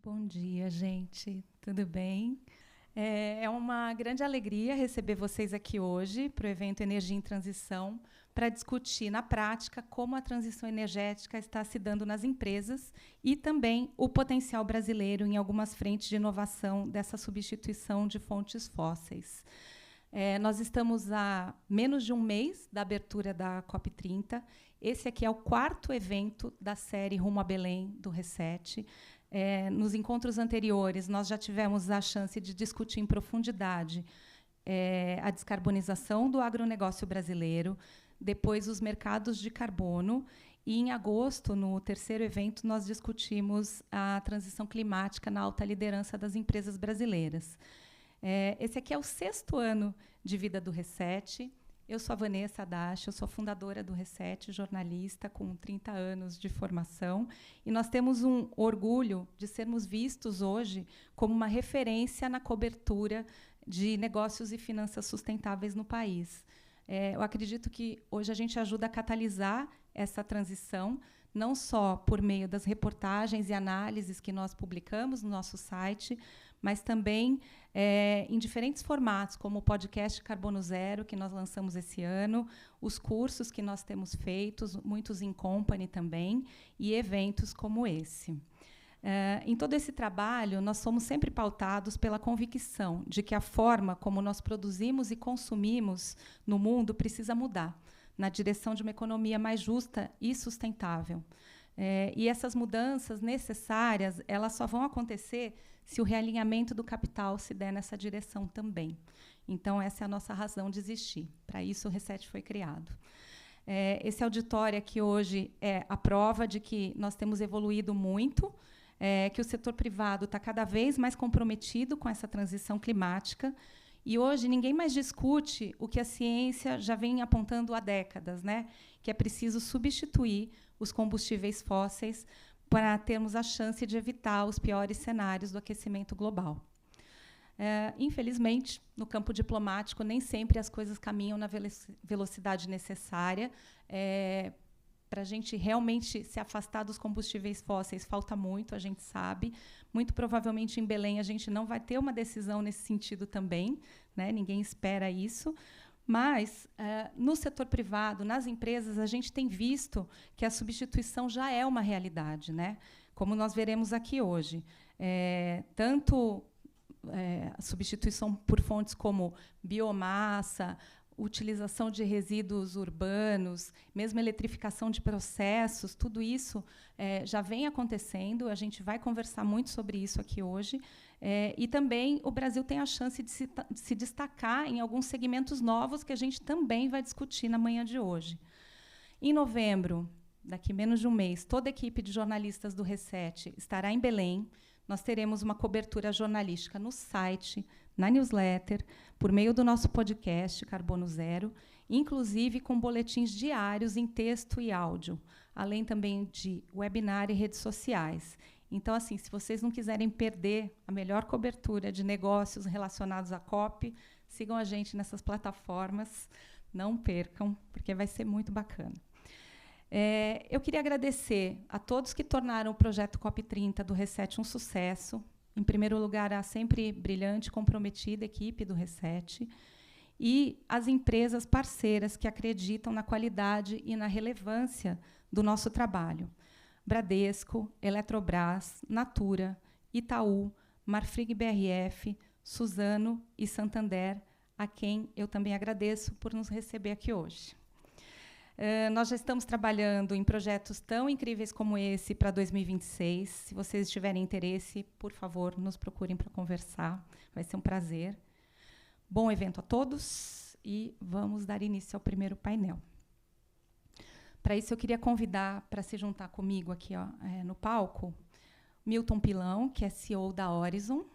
Bom dia, gente. Tudo bem? É uma grande alegria receber vocês aqui hoje para o evento Energia em Transição, para discutir na prática como a transição energética está se dando nas empresas e também o potencial brasileiro em algumas frentes de inovação dessa substituição de fontes fósseis. Nós estamos a menos de um mês da abertura da COP30. Esse aqui é o 4º evento da série Rumo a Belém, do Reset. Nos encontros anteriores, nós já tivemos a chance de discutir em profundidade a descarbonização do agronegócio brasileiro, depois os mercados de carbono, e, em agosto, no 3º evento, nós discutimos a transição climática na alta liderança das empresas brasileiras. Esse aqui é o 6º ano de vida do Reset. Eu sou a Vanessa Adachi, eu sou fundadora do Reset, jornalista com 30 anos de formação, e nós temos um orgulho de sermos vistos hoje como uma referência na cobertura de negócios e finanças sustentáveis no país. Eu acredito que hoje a gente ajuda a catalisar essa transição, não só por meio das reportagens e análises que nós publicamos no nosso site, mas também em diferentes formatos, como o podcast Carbono Zero, que nós lançamos esse ano, os cursos que nós temos feitos, muitos in company também, e eventos como esse. Em todo esse trabalho, nós somos sempre pautados pela convicção de que a forma como nós produzimos e consumimos no mundo precisa mudar, na direção de uma economia mais justa e sustentável. E essas mudanças necessárias, elas só vão acontecer se o realinhamento do capital se der nessa direção também. Então, essa é a nossa razão de existir. Para isso, o Reset foi criado. Esse auditório aqui hoje é a prova de que nós temos evoluído muito, que o setor privado está cada vez mais comprometido com essa transição climática. E hoje ninguém mais discute o que a ciência já vem apontando há décadas, né? Que é preciso substituir os combustíveis fósseis para termos a chance de evitar os piores cenários do aquecimento global. Infelizmente, no campo diplomático, nem sempre as coisas caminham na velocidade necessária. Para a gente realmente se afastar dos combustíveis fósseis, falta muito, a gente sabe. Muito provavelmente, em Belém, a gente não vai ter uma decisão nesse sentido também, né? Ninguém espera isso. Mas, no setor privado, nas empresas, a gente tem visto que a substituição já é uma realidade, né? Como nós veremos aqui hoje. Tanto a substituição por fontes como biomassa, utilização de resíduos urbanos, mesmo eletrificação de processos, tudo isso já vem acontecendo. A gente vai conversar muito sobre isso aqui hoje. E também o Brasil tem a chance de se destacar em alguns segmentos novos que a gente também vai discutir na manhã de hoje. Em novembro, daqui menos de um mês, toda a equipe de jornalistas do Reset estará em Belém. Nós teremos uma cobertura jornalística no site, na newsletter, por meio do nosso podcast Carbono Zero, inclusive com boletins diários em texto e áudio, além também de webinar e redes sociais. Então, assim, se vocês não quiserem perder a melhor cobertura de negócios relacionados à COP, sigam a gente nessas plataformas, não percam, porque vai ser muito bacana. Eu queria agradecer a todos que tornaram o projeto COP30 do Reset um sucesso. Em primeiro lugar, a sempre brilhante e comprometida equipe do Reset e as empresas parceiras que acreditam na qualidade e na relevância do nosso trabalho. Bradesco, Eletrobras, Natura, Itaú, Marfrig BRF, Suzano e Santander, a quem eu também agradeço por nos receber aqui hoje. Nós já estamos trabalhando em projetos tão incríveis como esse para 2026. Se vocês tiverem interesse, por favor, nos procurem para conversar. Vai ser um prazer. Bom evento a todos e vamos dar início ao primeiro painel. Para isso, eu queria convidar para se juntar comigo aqui no palco Milton Pilão, que é CEO da Horizon.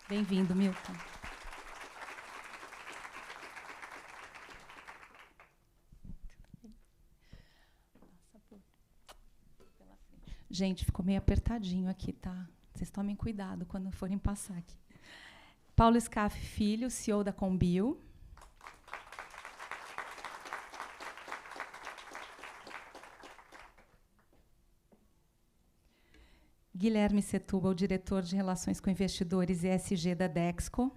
Bem-vindo, Milton. Gente, ficou meio apertadinho aqui, tá? Vocês tomem cuidado quando forem passar aqui. Paulo Scaff Filho, CEO da Combio. Guilherme Setúbal, diretor de Relações com Investidores e ESG da Dexco.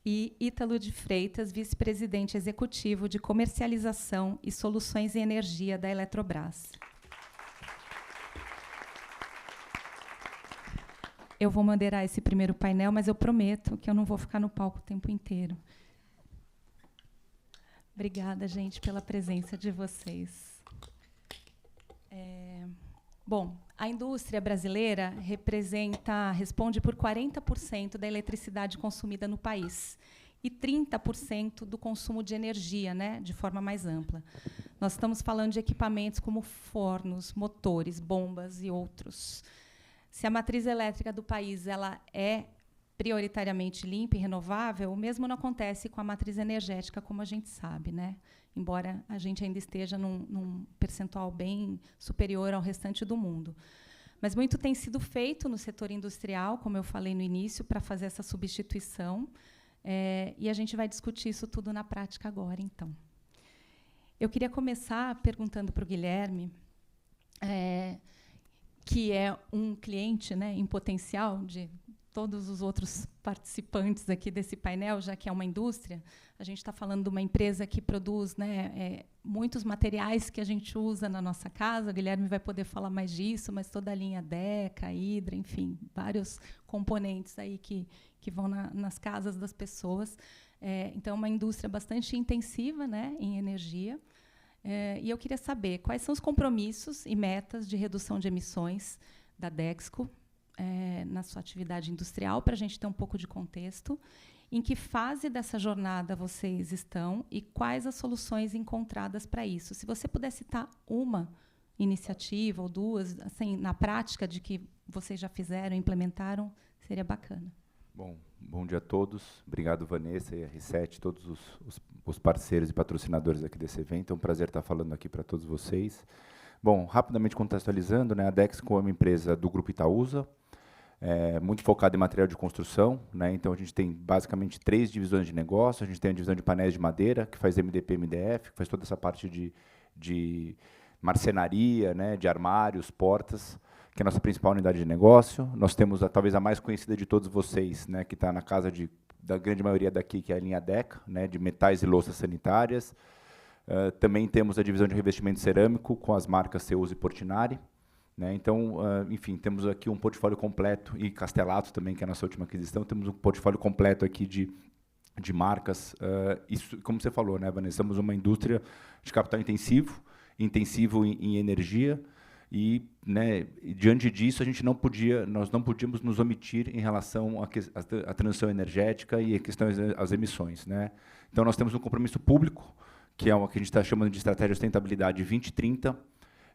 E Ítalo de Freitas, vice-presidente executivo de Comercialização e Soluções em Energia da Eletrobras. Eu vou moderar esse primeiro painel, mas eu prometo que eu não vou ficar no palco o tempo inteiro. Obrigada, gente, pela presença de vocês. Bom, a indústria brasileira responde por 40% da eletricidade consumida no país e 30% do consumo de energia, né, de forma mais ampla. Nós estamos falando de equipamentos como fornos, motores, bombas e outros. Se a matriz elétrica do país ela é prioritariamente limpa e renovável, o mesmo não acontece com a matriz energética, como a gente sabe, né? Embora a gente ainda esteja num percentual bem superior ao restante do mundo. Mas muito tem sido feito no setor industrial, como eu falei no início, para fazer essa substituição, e a gente vai discutir isso tudo na prática agora, então. Eu queria começar perguntando para o Guilherme, que é um cliente, né, em potencial de todos os outros participantes aqui desse painel, já que é uma indústria. A gente está falando de uma empresa que produz, né, muitos materiais que a gente usa na nossa casa. O Guilherme vai poder falar mais disso, mas toda a linha Deca, Hydra, enfim, vários componentes aí que vão nas casas das pessoas. Então, é uma indústria bastante intensiva, né, em energia. E eu queria saber quais são os compromissos e metas de redução de emissões da Dexco na sua atividade industrial, para a gente ter um pouco de contexto. Em que fase dessa jornada vocês estão e quais as soluções encontradas para isso? Se você puder citar uma iniciativa ou duas, assim, na prática, de que vocês já fizeram, implementaram, seria bacana. Bom dia a todos. Obrigado, Vanessa e R7, todos os parceiros e patrocinadores aqui desse evento. É um prazer estar falando aqui para todos vocês. Bom, rapidamente contextualizando, né, a Dexco é uma empresa do Grupo Itaúsa, muito focada em material de construção, né? Então, a gente tem basicamente 3 divisões de negócio. A gente tem a divisão de painéis de madeira, que faz MDP e MDF, que faz toda essa parte de marcenaria, né, de armários, portas, que é a nossa principal unidade de negócio. Nós temos talvez a mais conhecida de todos vocês, né, que está na casa da grande maioria daqui, que é a linha Deca, né, de metais e louças sanitárias. Também temos a divisão de revestimento cerâmico, com as marcas Ceusa e Portinari. Né? Então, enfim, temos aqui um portfólio completo, e Castelato também, que é a nossa última aquisição, temos um portfólio completo aqui de marcas. Isso, como você falou, né, Vanessa, somos uma indústria de capital intensivo em energia, e, né, diante disso nós não podíamos nos omitir em relação à transição energética e a questões das emissões. Né? Então, nós temos um compromisso público, que é o que a gente está chamando de Estratégia de Sustentabilidade 2030,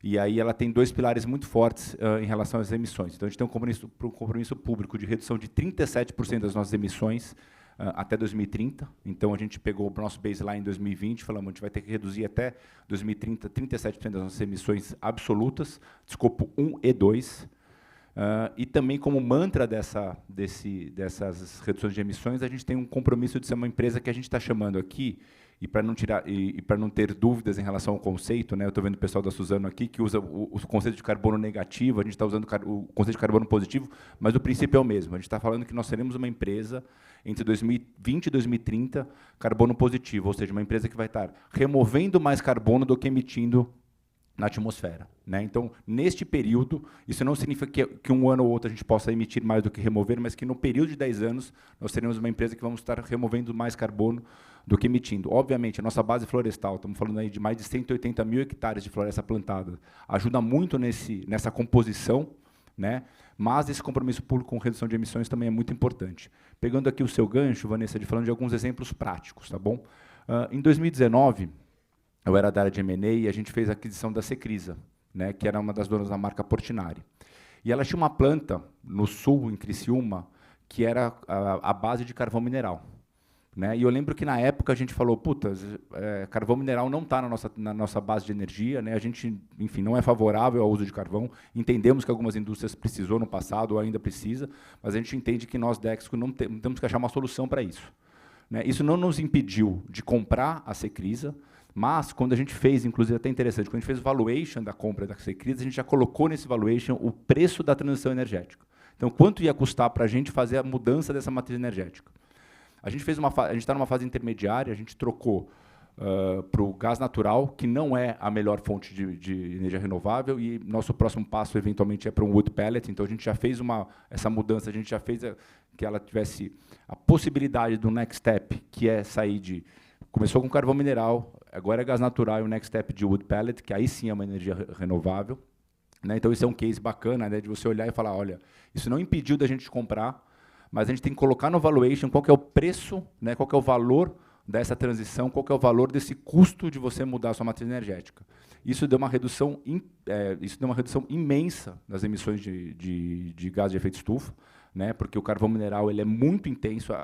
e aí ela tem 2 pilares muito fortes em relação às emissões. Então, a gente tem um compromisso público de redução de 37% das nossas emissões até 2030. Então, a gente pegou o nosso baseline em 2020 e falamos, a gente vai ter que reduzir até 2030 37% das nossas emissões absolutas, de escopo 1 e 2. E também, como mantra dessas reduções de emissões, a gente tem um compromisso de ser uma empresa que a gente está chamando aqui, e para não ter dúvidas em relação ao conceito, né, eu estou vendo o pessoal da Suzano aqui que usa o conceito de carbono negativo, a gente está usando o conceito de carbono positivo, mas o princípio é o mesmo. A gente está falando que nós seremos uma empresa entre 2020 e 2030 carbono positivo, ou seja, uma empresa que vai estar removendo mais carbono do que emitindo na atmosfera. Né? Então, neste período, isso não significa que um ano ou outro a gente possa emitir mais do que remover, mas que no período de 10 anos nós teremos uma empresa que vamos estar removendo mais carbono do que emitindo. Obviamente, a nossa base florestal, estamos falando aí de mais de 180 mil hectares de floresta plantada, ajuda muito nessa composição, né? Mas esse compromisso público com redução de emissões também é muito importante. Pegando aqui o seu gancho, Vanessa, falando de alguns exemplos práticos. Tá bom? Em 2019, eu era da área de M&A e a gente fez a aquisição da Secrisa, né, que era uma das donas da marca Portinari. E ela tinha uma planta no sul, em Criciúma, que era a base de carvão mineral. Né? E eu lembro que, na época, a gente falou, carvão mineral não está na nossa base de energia, né? A gente, enfim, não é favorável ao uso de carvão, entendemos que algumas indústrias precisou no passado ou ainda precisa, mas a gente entende que nós, Dexco, não temos que achar uma solução para isso. Né? Isso não nos impediu de comprar a Secrisa, Mas, quando a gente fez, inclusive, até interessante, quando a gente fez o valuation da compra da Secrets, a gente já colocou nesse valuation o preço da transição energética. Então, quanto ia custar para a gente fazer a mudança dessa matriz energética? A gente está numa fase intermediária, a gente trocou para o gás natural, que não é a melhor fonte de energia renovável, e nosso próximo passo, eventualmente, é para um wood pellet. Então, a gente já fez essa mudança, a gente já fez que ela tivesse a possibilidade do next step, que é sair de... Começou com carvão mineral, agora é gás natural, e o next step de wood pellet, que aí sim é uma energia renovável. Né? Então, isso é um case bacana, né, de você olhar e falar, olha, isso não impediu da gente comprar, mas a gente tem que colocar no valuation qual que é o preço, né, qual que é o valor dessa transição, qual que é o valor desse custo de você mudar a sua matriz energética. Isso deu uma redução, imensa nas emissões de gás de efeito estufa, né, porque o carvão mineral ele é muito intenso.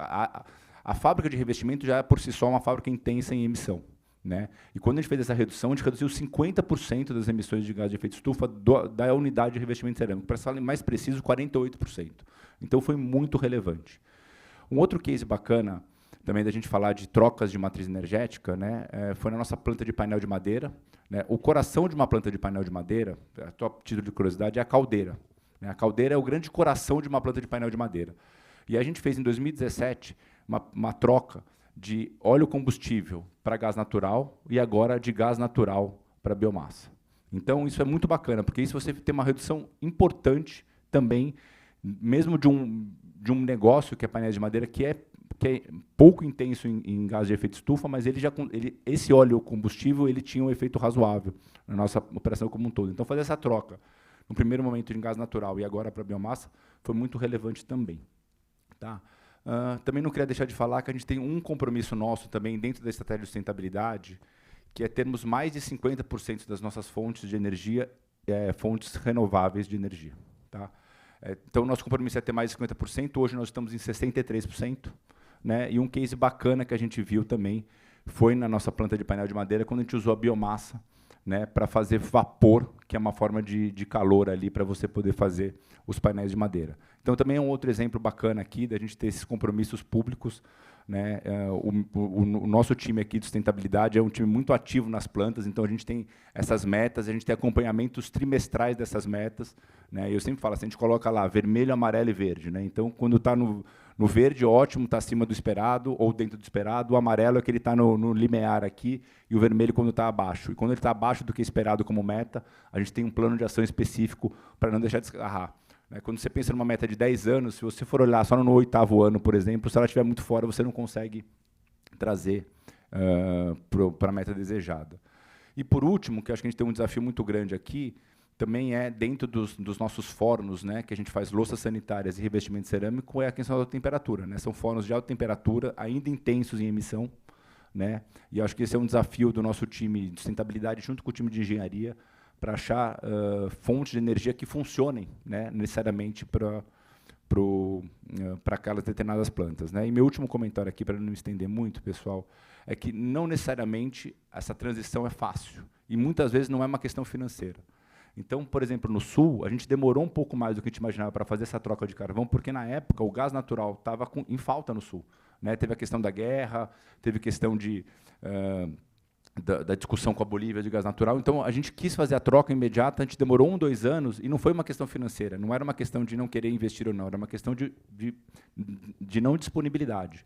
A fábrica de revestimento já é, por si só, uma fábrica intensa em emissão. Né? E quando a gente fez essa redução, a gente reduziu 50% das emissões de gás de efeito estufa da unidade de revestimento cerâmico. Para ser mais preciso, 48%. Então, foi muito relevante. Um outro case bacana, também da gente falar de trocas de matriz energética, né, foi na nossa planta de painel de madeira. Né? O coração de uma planta de painel de madeira, a título de curiosidade, é a caldeira. Né? A caldeira é o grande coração de uma planta de painel de madeira. E a gente fez, em 2017, uma troca de óleo combustível para gás natural e agora de gás natural para biomassa. Então, isso é muito bacana, porque isso você tem uma redução importante também, mesmo de um negócio que é painéis de madeira, que é pouco intenso em gás de efeito estufa, mas esse óleo combustível ele tinha um efeito razoável na nossa operação como um todo. Então, fazer essa troca, no primeiro momento em gás natural e agora para biomassa, foi muito relevante também. Tá? Também não queria deixar de falar que a gente tem um compromisso nosso também dentro da estratégia de sustentabilidade, que é termos mais de 50% das nossas fontes de energia, fontes renováveis de energia. Tá? Então, nosso compromisso é ter mais de 50%, hoje nós estamos em 63%. Né? E um case bacana que a gente viu também foi na nossa planta de painel de madeira, quando a gente usou a biomassa, né, para fazer vapor, que é uma forma de calor ali para você poder fazer os painéis de madeira. Então, também é um outro exemplo bacana aqui da gente ter esses compromissos públicos. Né? O nosso time aqui de sustentabilidade é um time muito ativo nas plantas, então a gente tem essas metas, a gente tem acompanhamentos trimestrais dessas metas. Né? Eu sempre falo assim, a gente coloca lá vermelho, amarelo e verde. Né? Então, quando está no verde, ótimo, está acima do esperado ou dentro do esperado. O amarelo é que ele está no limiar aqui, e o vermelho quando está abaixo. E quando ele está abaixo do que é esperado como meta, a gente tem um plano de ação específico para não deixar de desgarrar. Quando você pensa numa meta de 10 anos, se você for olhar só no 8º ano, por exemplo, se ela estiver muito fora, você não consegue trazer para a meta desejada. E, por último, que acho que a gente tem um desafio muito grande aqui, também é dentro dos nossos fornos, né, que a gente faz louças sanitárias e revestimento cerâmico, é a questão da temperatura. Né? São fornos de alta temperatura, ainda intensos em emissão. Né? E acho que esse é um desafio do nosso time de sustentabilidade, junto com o time de engenharia, para achar fontes de energia que funcionem, né, necessariamente para aquelas determinadas plantas. Né? E meu último comentário aqui, para não me estender muito, pessoal, é que não necessariamente essa transição é fácil, e muitas vezes não é uma questão financeira. Então, por exemplo, no Sul, a gente demorou um pouco mais do que a gente imaginava para fazer essa troca de carvão, porque, na época, o gás natural estava em falta no Sul. Né? Teve a questão da guerra, teve a questão da discussão com a Bolívia de gás natural. Então, a gente quis fazer a troca imediata, a gente demorou 1, 2 anos, e não foi uma questão financeira, não era uma questão de não querer investir ou não, era uma questão de não disponibilidade.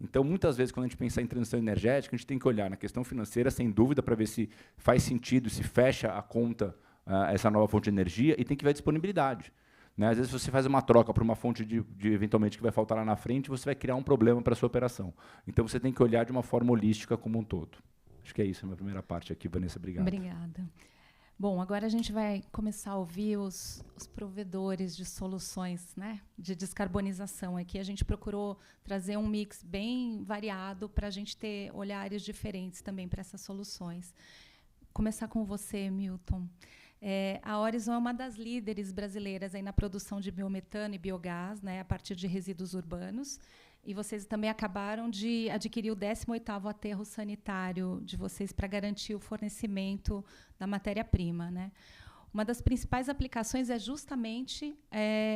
Então, muitas vezes, quando a gente pensa em transição energética, a gente tem que olhar na questão financeira, sem dúvida, para ver se faz sentido, se fecha a conta essa nova fonte de energia, e tem que ver a disponibilidade. Né? Às vezes, você faz uma troca para uma fonte eventualmente, que vai faltar lá na frente, você vai criar um problema para a sua operação. Então, você tem que olhar de uma forma holística como um todo. Acho que é isso, a minha primeira parte aqui. Vanessa, obrigado. Obrigada. Bom, agora a gente vai começar a ouvir os provedores de soluções, né, de descarbonização. Aqui a gente procurou trazer um mix bem variado para a gente ter olhares diferentes também para essas soluções. Começar com você, Milton. A Orizon é uma das líderes brasileiras aí na produção de biometano e biogás, né, a partir de resíduos urbanos. E vocês também acabaram de adquirir o 18º aterro sanitário de vocês para garantir o fornecimento da matéria-prima. Né? uma das principais aplicações é justamente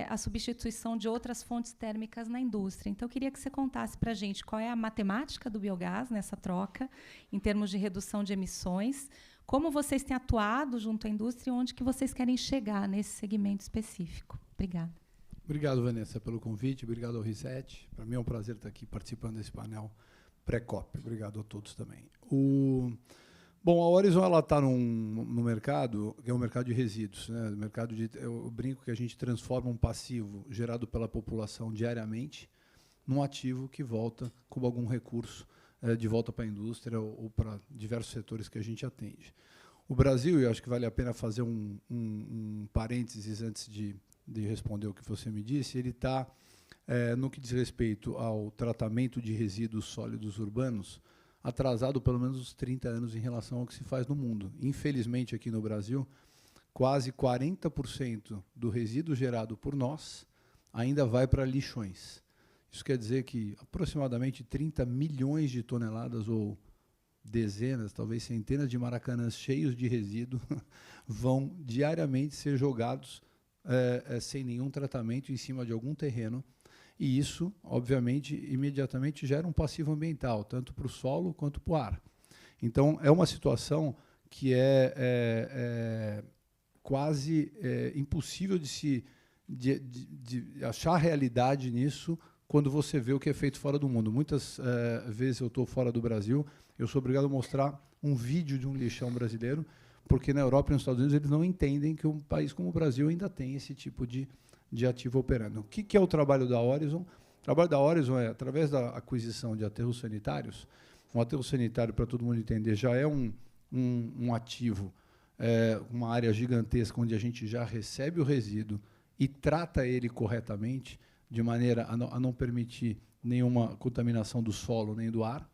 a substituição de outras fontes térmicas na indústria. Então, eu queria que você contasse para a gente qual é a matemática do biogás nessa troca, em termos de redução de emissões, como vocês têm atuado junto à indústria e onde que vocês querem chegar nesse segmento específico. Obrigada. Obrigado, Vanessa, pelo convite. Obrigado ao Reset. Para mim é um prazer estar aqui participando desse painel pré-COP. Obrigado a todos também. Bom, a Horizon está no mercado, que é um mercado de resíduos, né? Eu brinco que a gente transforma um passivo gerado pela população diariamente num ativo que volta com algum recurso de volta para a indústria ou para diversos setores que a gente atende. O Brasil, e eu acho que vale a pena fazer um parênteses antes de responder o que você me disse, ele está, no que diz respeito ao tratamento de resíduos sólidos urbanos, atrasado pelo menos uns 30 anos em relação ao que se faz no mundo. Infelizmente, aqui no Brasil, quase 40% do resíduo gerado por nós ainda vai para lixões. Isso quer dizer que aproximadamente 30 milhões de toneladas, ou dezenas, talvez centenas de maracanãs cheios de resíduo vão diariamente ser jogados sem nenhum tratamento em cima de algum terreno. E isso, obviamente, imediatamente gera um passivo ambiental, tanto para o solo quanto para o ar. Então, é uma situação que é quase impossível de achar realidade nisso quando você vê o que é feito fora do mundo. Muitas vezes eu estou fora do Brasil, eu sou obrigado a mostrar um vídeo de um lixão brasileiro, porque na Europa e nos Estados Unidos eles não entendem que um país como o Brasil ainda tem esse tipo de ativo operando. O que é o trabalho da Horizon? O trabalho da Horizon é, através da aquisição de aterros sanitários, um aterro sanitário, para todo mundo entender, já é um ativo, uma área gigantesca onde a gente já recebe o resíduo e trata ele corretamente, de maneira a não permitir nenhuma contaminação do solo nem do ar,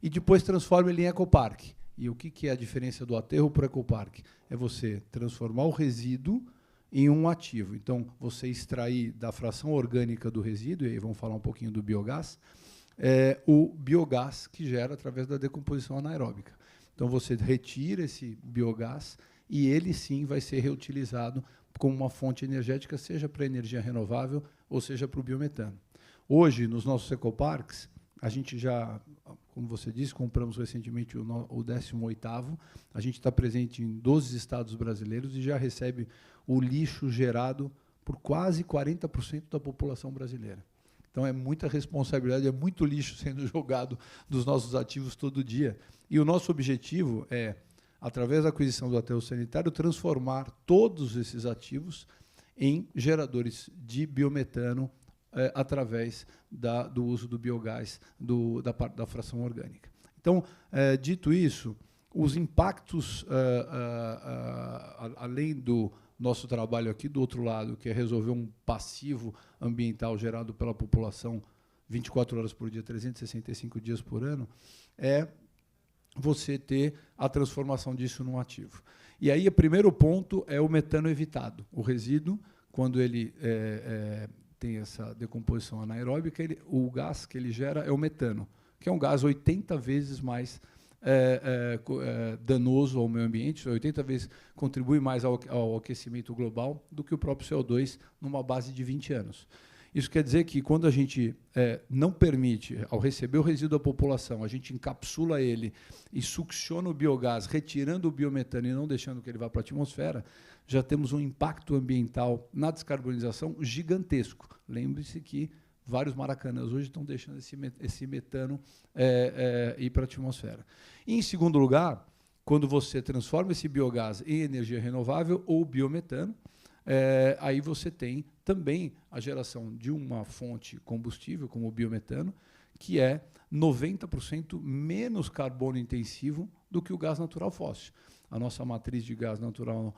e depois transforma ele em ecoparque. E o que é a diferença do aterro para o ecoparque? É você transformar o resíduo em um ativo. Então, você extrair da fração orgânica do resíduo, e aí vamos falar um pouquinho do biogás, o biogás que gera através da decomposição anaeróbica. Então, você retira esse biogás e ele, sim, vai ser reutilizado como uma fonte energética, seja para energia renovável ou seja para o biometano. Hoje, nos nossos ecoparques, a gente já, como você disse, compramos recentemente o 18º, a gente está presente em 12 estados brasileiros e já recebe o lixo gerado por quase 40% da população brasileira. Então, é muita responsabilidade, é muito lixo sendo jogado dos nossos ativos todo dia. E o nosso objetivo é, através da aquisição do aterro sanitário, transformar todos esses ativos em geradores de biometano através do uso do biogás, da fração orgânica. Então, dito isso, os impactos, além do nosso trabalho aqui do outro lado, que é resolver um passivo ambiental gerado pela população 24 horas por dia, 365 dias por ano, é você ter a transformação disso num ativo. E aí, o primeiro ponto é o metano evitado. O resíduo, quando ele tem essa decomposição anaeróbica, o gás que ele gera é o metano, que é um gás 80 vezes mais danoso ao meio ambiente, 80 vezes contribui mais ao aquecimento global do que o próprio CO2 numa base de 20 anos. Isso quer dizer que, quando a gente não permite, ao receber o resíduo da população, a gente encapsula ele e succiona o biogás, retirando o biometano e não deixando que ele vá para a atmosfera, já temos um impacto ambiental na descarbonização gigantesco. Lembre-se que vários maracanãs hoje estão deixando esse metano ir para a atmosfera. E, em segundo lugar, quando você transforma esse biogás em energia renovável ou biometano, aí você tem também a geração de uma fonte combustível, como o biometano, que é 90% menos carbono intensivo do que o gás natural fóssil. A nossa matriz de gás natural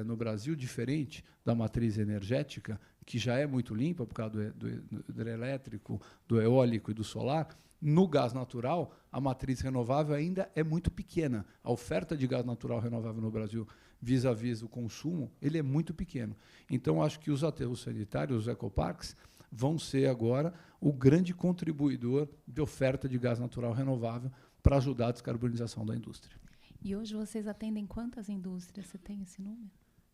no Brasil, diferente da matriz energética, que já é muito limpa por causa do hidrelétrico, do eólico e do solar, no gás natural, a matriz renovável ainda é muito pequena. A oferta de gás natural renovável no Brasil, vis-à-vis o consumo, ele é muito pequeno. Então, acho que os aterros sanitários, os ecoparques, vão ser agora o grande contribuidor de oferta de gás natural renovável para ajudar a descarbonização da indústria. E hoje vocês atendem quantas indústrias? Você tem esse número?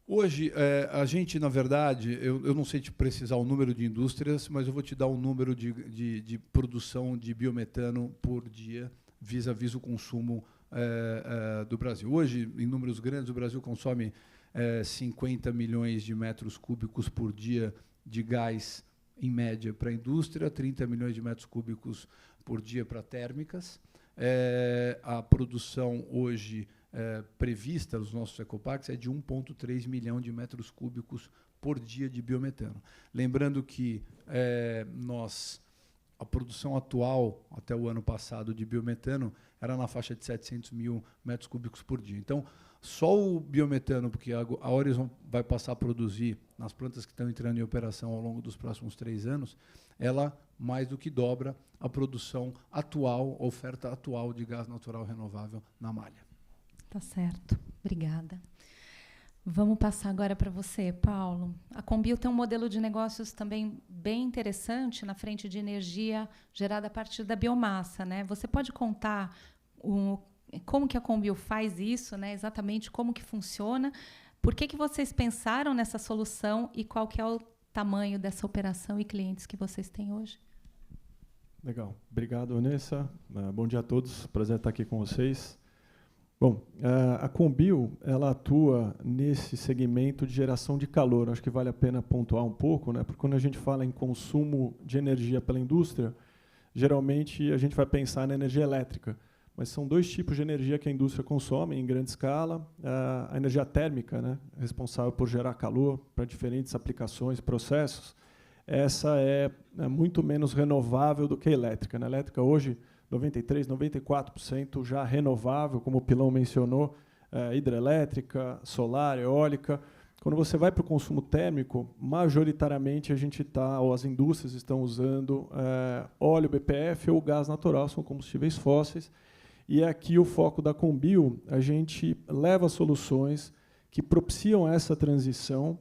Hoje, a gente, na verdade, eu não sei te precisar o número de indústrias, mas eu vou te dar o número de produção de biometano por dia, vis-à-vis o consumo do Brasil. Hoje, em números grandes, o Brasil consome 50 milhões de metros cúbicos por dia de gás, em média, para a indústria, 30 milhões de metros cúbicos por dia para térmicas. A produção hoje prevista nos nossos ecoparques é de 1,3 milhão de metros cúbicos por dia de biometano. Lembrando que a produção atual, até o ano passado, de biometano, era na faixa de 700 mil metros cúbicos por dia. Então, só o biometano, porque a Horizon vai passar a produzir nas plantas que estão entrando em operação ao longo dos próximos 3 anos, ela mais do que dobra a produção atual, a oferta atual de gás natural renovável na malha. Tá certo. Obrigada. Vamos passar agora para você, Paulo. A Combio tem um modelo de negócios também bem interessante na frente de energia gerada a partir da biomassa, né? Você pode contar como que a Combio faz isso, né? Exatamente como que funciona? Por que vocês pensaram nessa solução e qual que é o tamanho dessa operação e clientes que vocês têm hoje? Legal. Obrigado, Vanessa. Bom dia a todos. Prazer estar aqui com vocês. Bom, a Combio, ela atua nesse segmento de geração de calor. Acho que vale a pena pontuar um pouco, né? Porque quando a gente fala em consumo de energia pela indústria, geralmente a gente vai pensar na energia elétrica. Mas são 2 tipos de energia que a indústria consome em grande escala. A energia térmica, né, responsável por gerar calor para diferentes aplicações, processos, essa é muito menos renovável do que a elétrica. Na elétrica, hoje, 93%, 94% já renovável, como o Pilão mencionou, hidrelétrica, solar, eólica. Quando você vai para o consumo térmico, majoritariamente a gente ou as indústrias estão usando óleo BPF ou gás natural, são combustíveis fósseis. E aqui o foco da Combio, a gente leva soluções que propiciam essa transição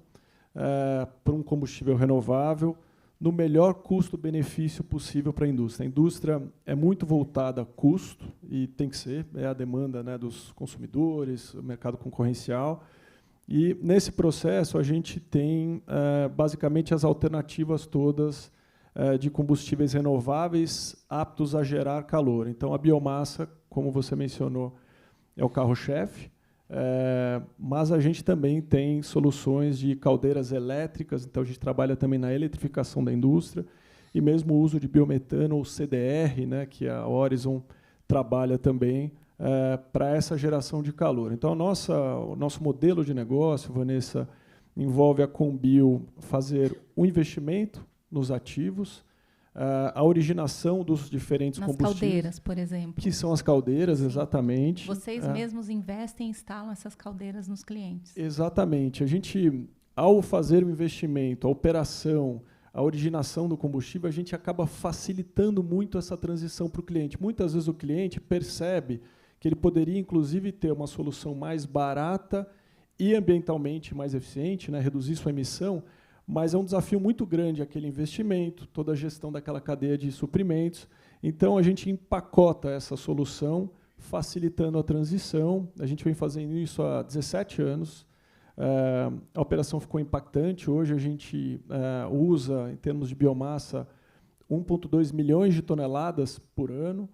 para um combustível renovável no melhor custo-benefício possível para a indústria. A indústria é muito voltada a custo, e tem que ser, é a demanda, né, dos consumidores, o mercado concorrencial. E, nesse processo, a gente tem, basicamente, as alternativas todas de combustíveis renováveis aptos a gerar calor. Então, a biomassa, como você mencionou, é o carro-chefe, mas a gente também tem soluções de caldeiras elétricas, então a gente trabalha também na eletrificação da indústria, e mesmo o uso de biometano, ou CDR, né, que a Horizon trabalha também para essa geração de calor. Então, o nosso modelo de negócio, Vanessa, envolve a Combio fazer um investimento nos ativos, a originação dos diferentes combustíveis. Nas caldeiras, por exemplo. Que são as caldeiras, sim, exatamente. Vocês mesmos investem e instalam essas caldeiras nos clientes. Exatamente. A gente, ao fazer o investimento, a operação, a originação do combustível, a gente acaba facilitando muito essa transição para o cliente. Muitas vezes o cliente percebe que ele poderia, inclusive, ter uma solução mais barata e ambientalmente mais eficiente, né, reduzir sua emissão, mas é um desafio muito grande aquele investimento, toda a gestão daquela cadeia de suprimentos. Então, a gente empacota essa solução, facilitando a transição. A gente vem fazendo isso há 17 anos. A operação ficou impactante. Hoje, a gente usa, em termos de biomassa, 1,2 milhões de toneladas por ano.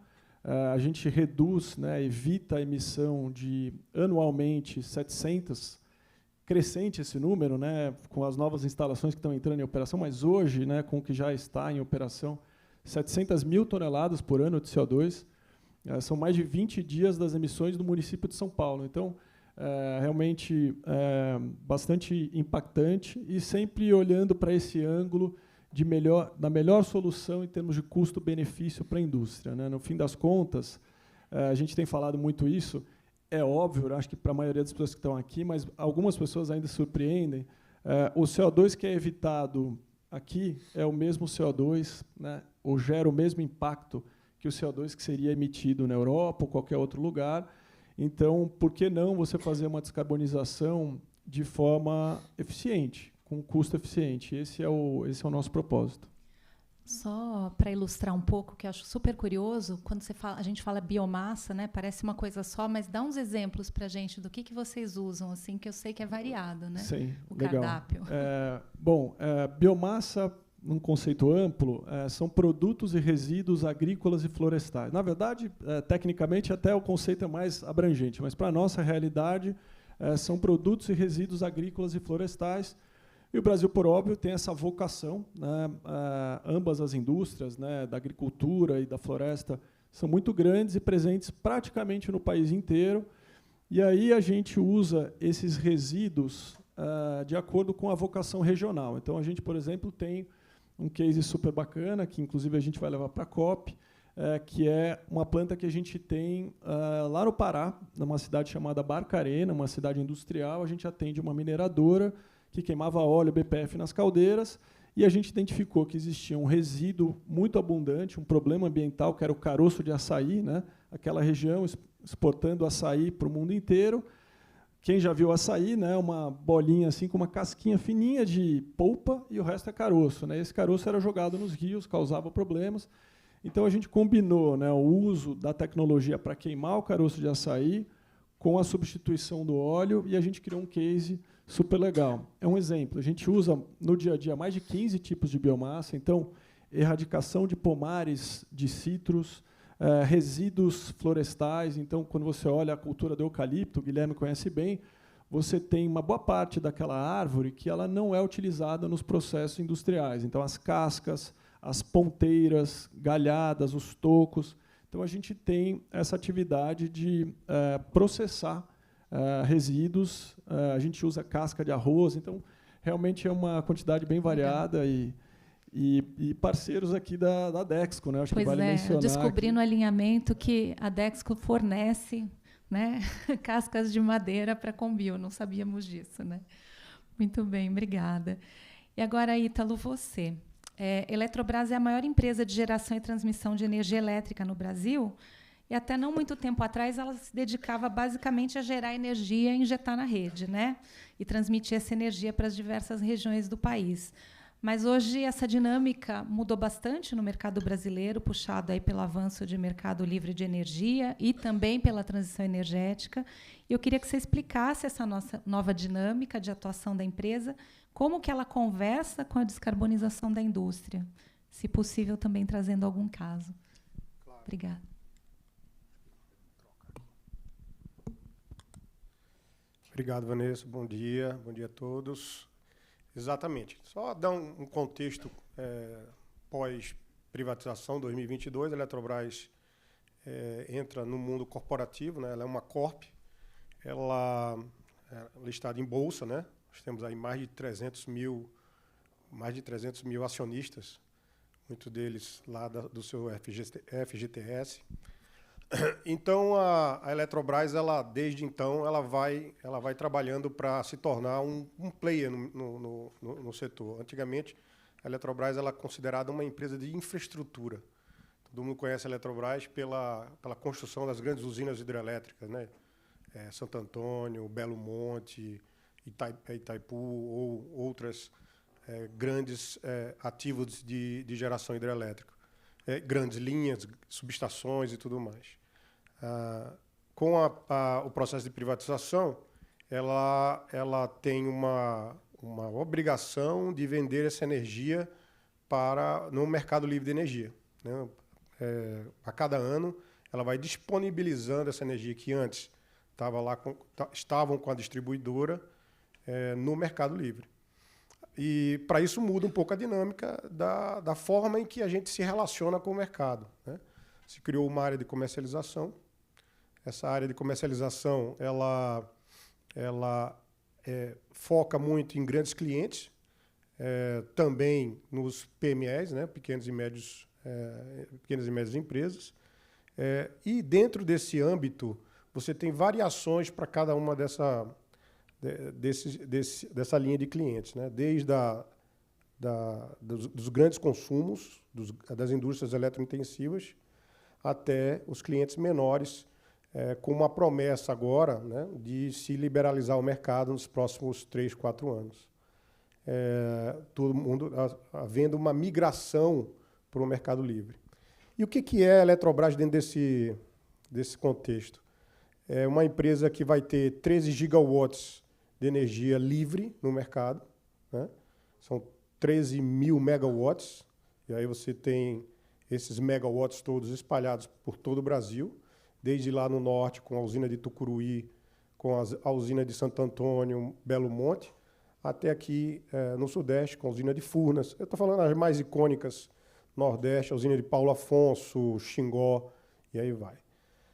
A gente reduz, né, evita a emissão de, anualmente, 700, crescente esse número, né, com as novas instalações que estão entrando em operação, mas hoje, né, com o que já está em operação, 700 mil toneladas por ano de CO2, são mais de 20 dias das emissões do município de São Paulo. Então, realmente bastante impactante, e sempre olhando para esse ângulo da melhor solução em termos de custo-benefício para a indústria, né. No fim das contas, a gente tem falado muito isso. É óbvio, acho que para a maioria das pessoas que estão aqui, mas algumas pessoas ainda surpreendem. O CO2 que é evitado aqui é o mesmo CO2, né, ou gera o mesmo impacto que o CO2 que seria emitido na Europa ou qualquer outro lugar. Então, por que não você fazer uma descarbonização de forma eficiente, com custo eficiente? Esse é o nosso propósito. Só para ilustrar um pouco, que eu acho super curioso, quando a gente fala biomassa, né, parece uma coisa só, mas dá uns exemplos para a gente do que vocês usam, assim, que eu sei que é variado, né? Sim, o legal. cardápio. Biomassa, num conceito amplo, são produtos e resíduos agrícolas e florestais. Na verdade, tecnicamente, até o conceito é mais abrangente, mas para a nossa realidade, são produtos e resíduos agrícolas e florestais. E o Brasil, por óbvio, tem essa vocação, né? Ambas as indústrias, né, da agricultura e da floresta são muito grandes e presentes praticamente no país inteiro. E aí a gente usa esses resíduos de acordo com a vocação regional. Então, a gente, por exemplo, tem um case super bacana, que inclusive a gente vai levar para a COP, que é uma planta que a gente tem lá no Pará, numa cidade chamada Barcarena, uma cidade industrial. A gente atende uma mineradora que queimava óleo BPF nas caldeiras, e a gente identificou que existia um resíduo muito abundante, um problema ambiental, que era o caroço de açaí, né? Aquela região exportando açaí para o mundo inteiro. Quem já viu açaí, né? Uma bolinha assim com uma casquinha fininha de polpa e o resto é caroço, né? Esse caroço era jogado nos rios, causava problemas. Então a gente combinou, né, o uso da tecnologia para queimar o caroço de açaí com a substituição do óleo, e a gente criou um case super legal. É um exemplo. A gente usa no dia a dia mais de 15 tipos de biomassa. Então, erradicação de pomares de citros, resíduos florestais. Então, quando você olha a cultura do eucalipto, o Guilherme conhece bem, você tem uma boa parte daquela árvore que ela não é utilizada nos processos industriais. Então, as cascas, as ponteiras, galhadas, os tocos. Então, a gente tem essa atividade de processar resíduos. A gente usa casca de arroz. Então, realmente é uma quantidade bem variada e parceiros aqui da Dexco, né? Acho que vale mencionar. Eu descobri aqui no alinhamento que a Dexco fornece, né, cascas de madeira para Combio. Não sabíamos disso, né? Muito bem, obrigada. E agora, Ítalo, você. Eletrobras é a maior empresa de geração e transmissão de energia elétrica no Brasil, e até não muito tempo atrás ela se dedicava basicamente a gerar energia e injetar na rede, né? E transmitir essa energia para as diversas regiões do país. Mas hoje essa dinâmica mudou bastante no mercado brasileiro, puxado aí pelo avanço de mercado livre de energia e também pela transição energética. E eu queria que você explicasse essa nossa nova dinâmica de atuação da empresa, como que ela conversa com a descarbonização da indústria, se possível também trazendo algum caso. Claro. Obrigada. Obrigado, Vanessa. Bom dia a todos. Exatamente. Só dar um contexto pós-privatização 2022, a Eletrobras entra no mundo corporativo, né? Ela é uma corp, ela é listada em bolsa, né? Nós temos aí mais de 300 mil acionistas, muitos deles lá do seu FGTS. Então, a Eletrobras, desde então, ela vai trabalhando para se tornar um player no setor. Antigamente, a Eletrobras ela é considerada uma empresa de infraestrutura. Todo mundo conhece a Eletrobras pela construção das grandes usinas hidrelétricas, né? Santo Antônio, Belo Monte, Itaipu ou outras grandes ativos de geração hidrelétrica. Grandes linhas, subestações e tudo mais. Com o processo de privatização, ela tem uma obrigação de vender essa energia no mercado livre de energia, né? A cada ano, ela vai disponibilizando essa energia que antes estavam com a distribuidora no mercado livre. E, para isso, muda um pouco a dinâmica da forma em que a gente se relaciona com o mercado, né? Se criou uma área de comercialização. Essa área de comercialização ela foca muito em grandes clientes, também nos PMEs, né? pequenas e médias empresas. E, dentro desse âmbito, você tem variações para cada uma dessa linha de clientes, né? Desde dos grandes consumos, das indústrias eletrointensivas, até os clientes menores, com uma promessa agora, né, de se liberalizar o mercado nos próximos 3, 4 anos. Todo mundo havendo uma migração o mercado livre. E o que é a Eletrobras dentro desse contexto? É uma empresa que vai ter 13 gigawatts de energia livre no mercado, né? São 13 mil megawatts, e aí você tem esses megawatts todos espalhados por todo o Brasil, desde lá no norte, com a usina de Tucuruí, com a usina de Santo Antônio, Belo Monte, até aqui no sudeste, com a usina de Furnas. Eu estou falando as mais icônicas, nordeste, a usina de Paulo Afonso, Xingó, e aí vai.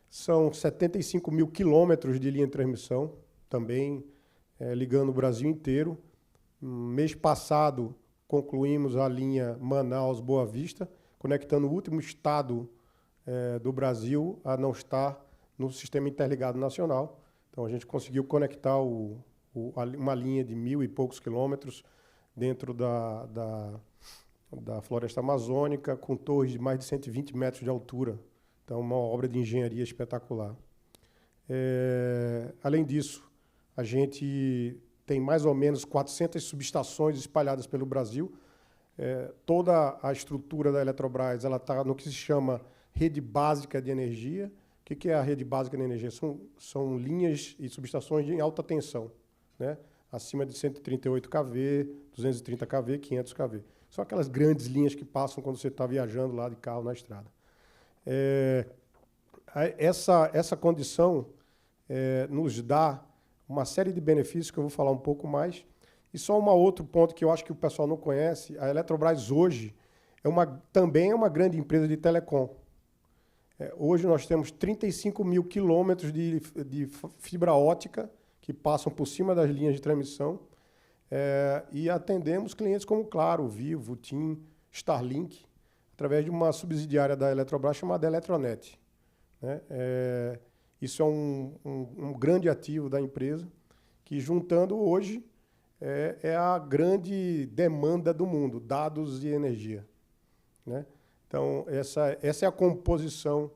São 75 mil quilômetros de linha de transmissão, também ligando o Brasil inteiro. Mês passado, concluímos a linha Manaus-Boa Vista, conectando o último estado do Brasil a não estar no Sistema Interligado Nacional. Então, a gente conseguiu conectar uma linha de 1.000 e poucos quilômetros dentro da floresta amazônica, com torres de mais de 120 metros de altura. Então, uma obra de engenharia espetacular. Além disso, a gente tem mais ou menos 400 subestações espalhadas pelo Brasil. Toda a estrutura da Eletrobras está no que se chama rede básica de energia. O que é a rede básica de energia? São linhas e subestações de alta tensão, né? Acima de 138 kV, 230 kV, 500 kV. São aquelas grandes linhas que passam quando você está viajando lá de carro na estrada. Essa condição nos dá uma série de benefícios que eu vou falar um pouco mais. E só um outro ponto que eu acho que o pessoal não conhece, a Eletrobras hoje também é uma grande empresa de telecom. Hoje nós temos 35 mil quilômetros de fibra ótica que passam por cima das linhas de transmissão e atendemos clientes como Claro, Vivo, TIM, Starlink, através de uma subsidiária da Eletrobras chamada Eletronet, né? Isso é um grande ativo da empresa, que juntando hoje é a grande demanda do mundo, dados e energia, né? Então, essa é a composição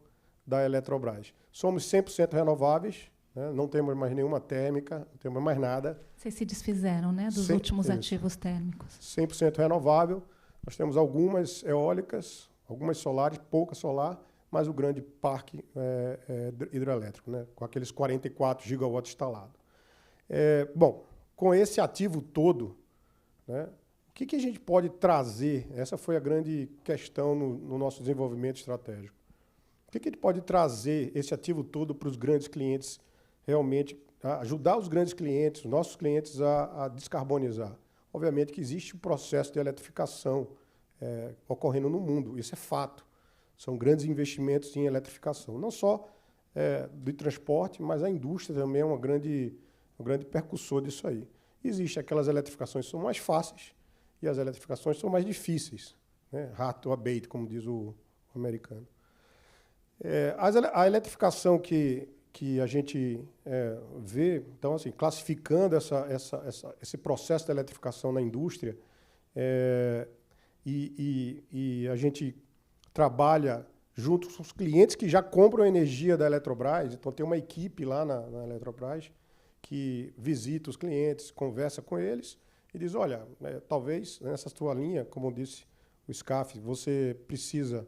da Eletrobras. Somos 100% renováveis, né? Não temos mais nenhuma térmica, não temos mais nada. Vocês se desfizeram, né, dos últimos ativos térmicos. 100% renovável. Nós temos algumas eólicas, algumas solares, pouca solar, mas o grande parque hidrelétrico, né, com aqueles 44 gigawatts instalados. Bom, com esse ativo todo, né, o que a gente pode trazer? Essa foi a grande questão no nosso desenvolvimento estratégico. O que a gente pode trazer esse ativo todo para os grandes clientes, realmente ajudar os grandes clientes, os nossos clientes a descarbonizar? Obviamente que existe um processo de eletrificação ocorrendo no mundo, isso é fato. São grandes investimentos em eletrificação, não só do transporte, mas a indústria também é um grande percussor disso aí. Existem aquelas eletrificações que são mais fáceis e as eletrificações são mais difíceis, né? Hard to abate, como diz o americano. A eletrificação que a gente vê, então, assim, classificando esse processo de eletrificação na indústria, e a gente trabalha junto com os clientes que já compram a energia da Eletrobras. Então, tem uma equipe lá na Eletrobras que visita os clientes, conversa com eles e diz, olha, talvez nessa tua linha, como disse o SCAF, você precisa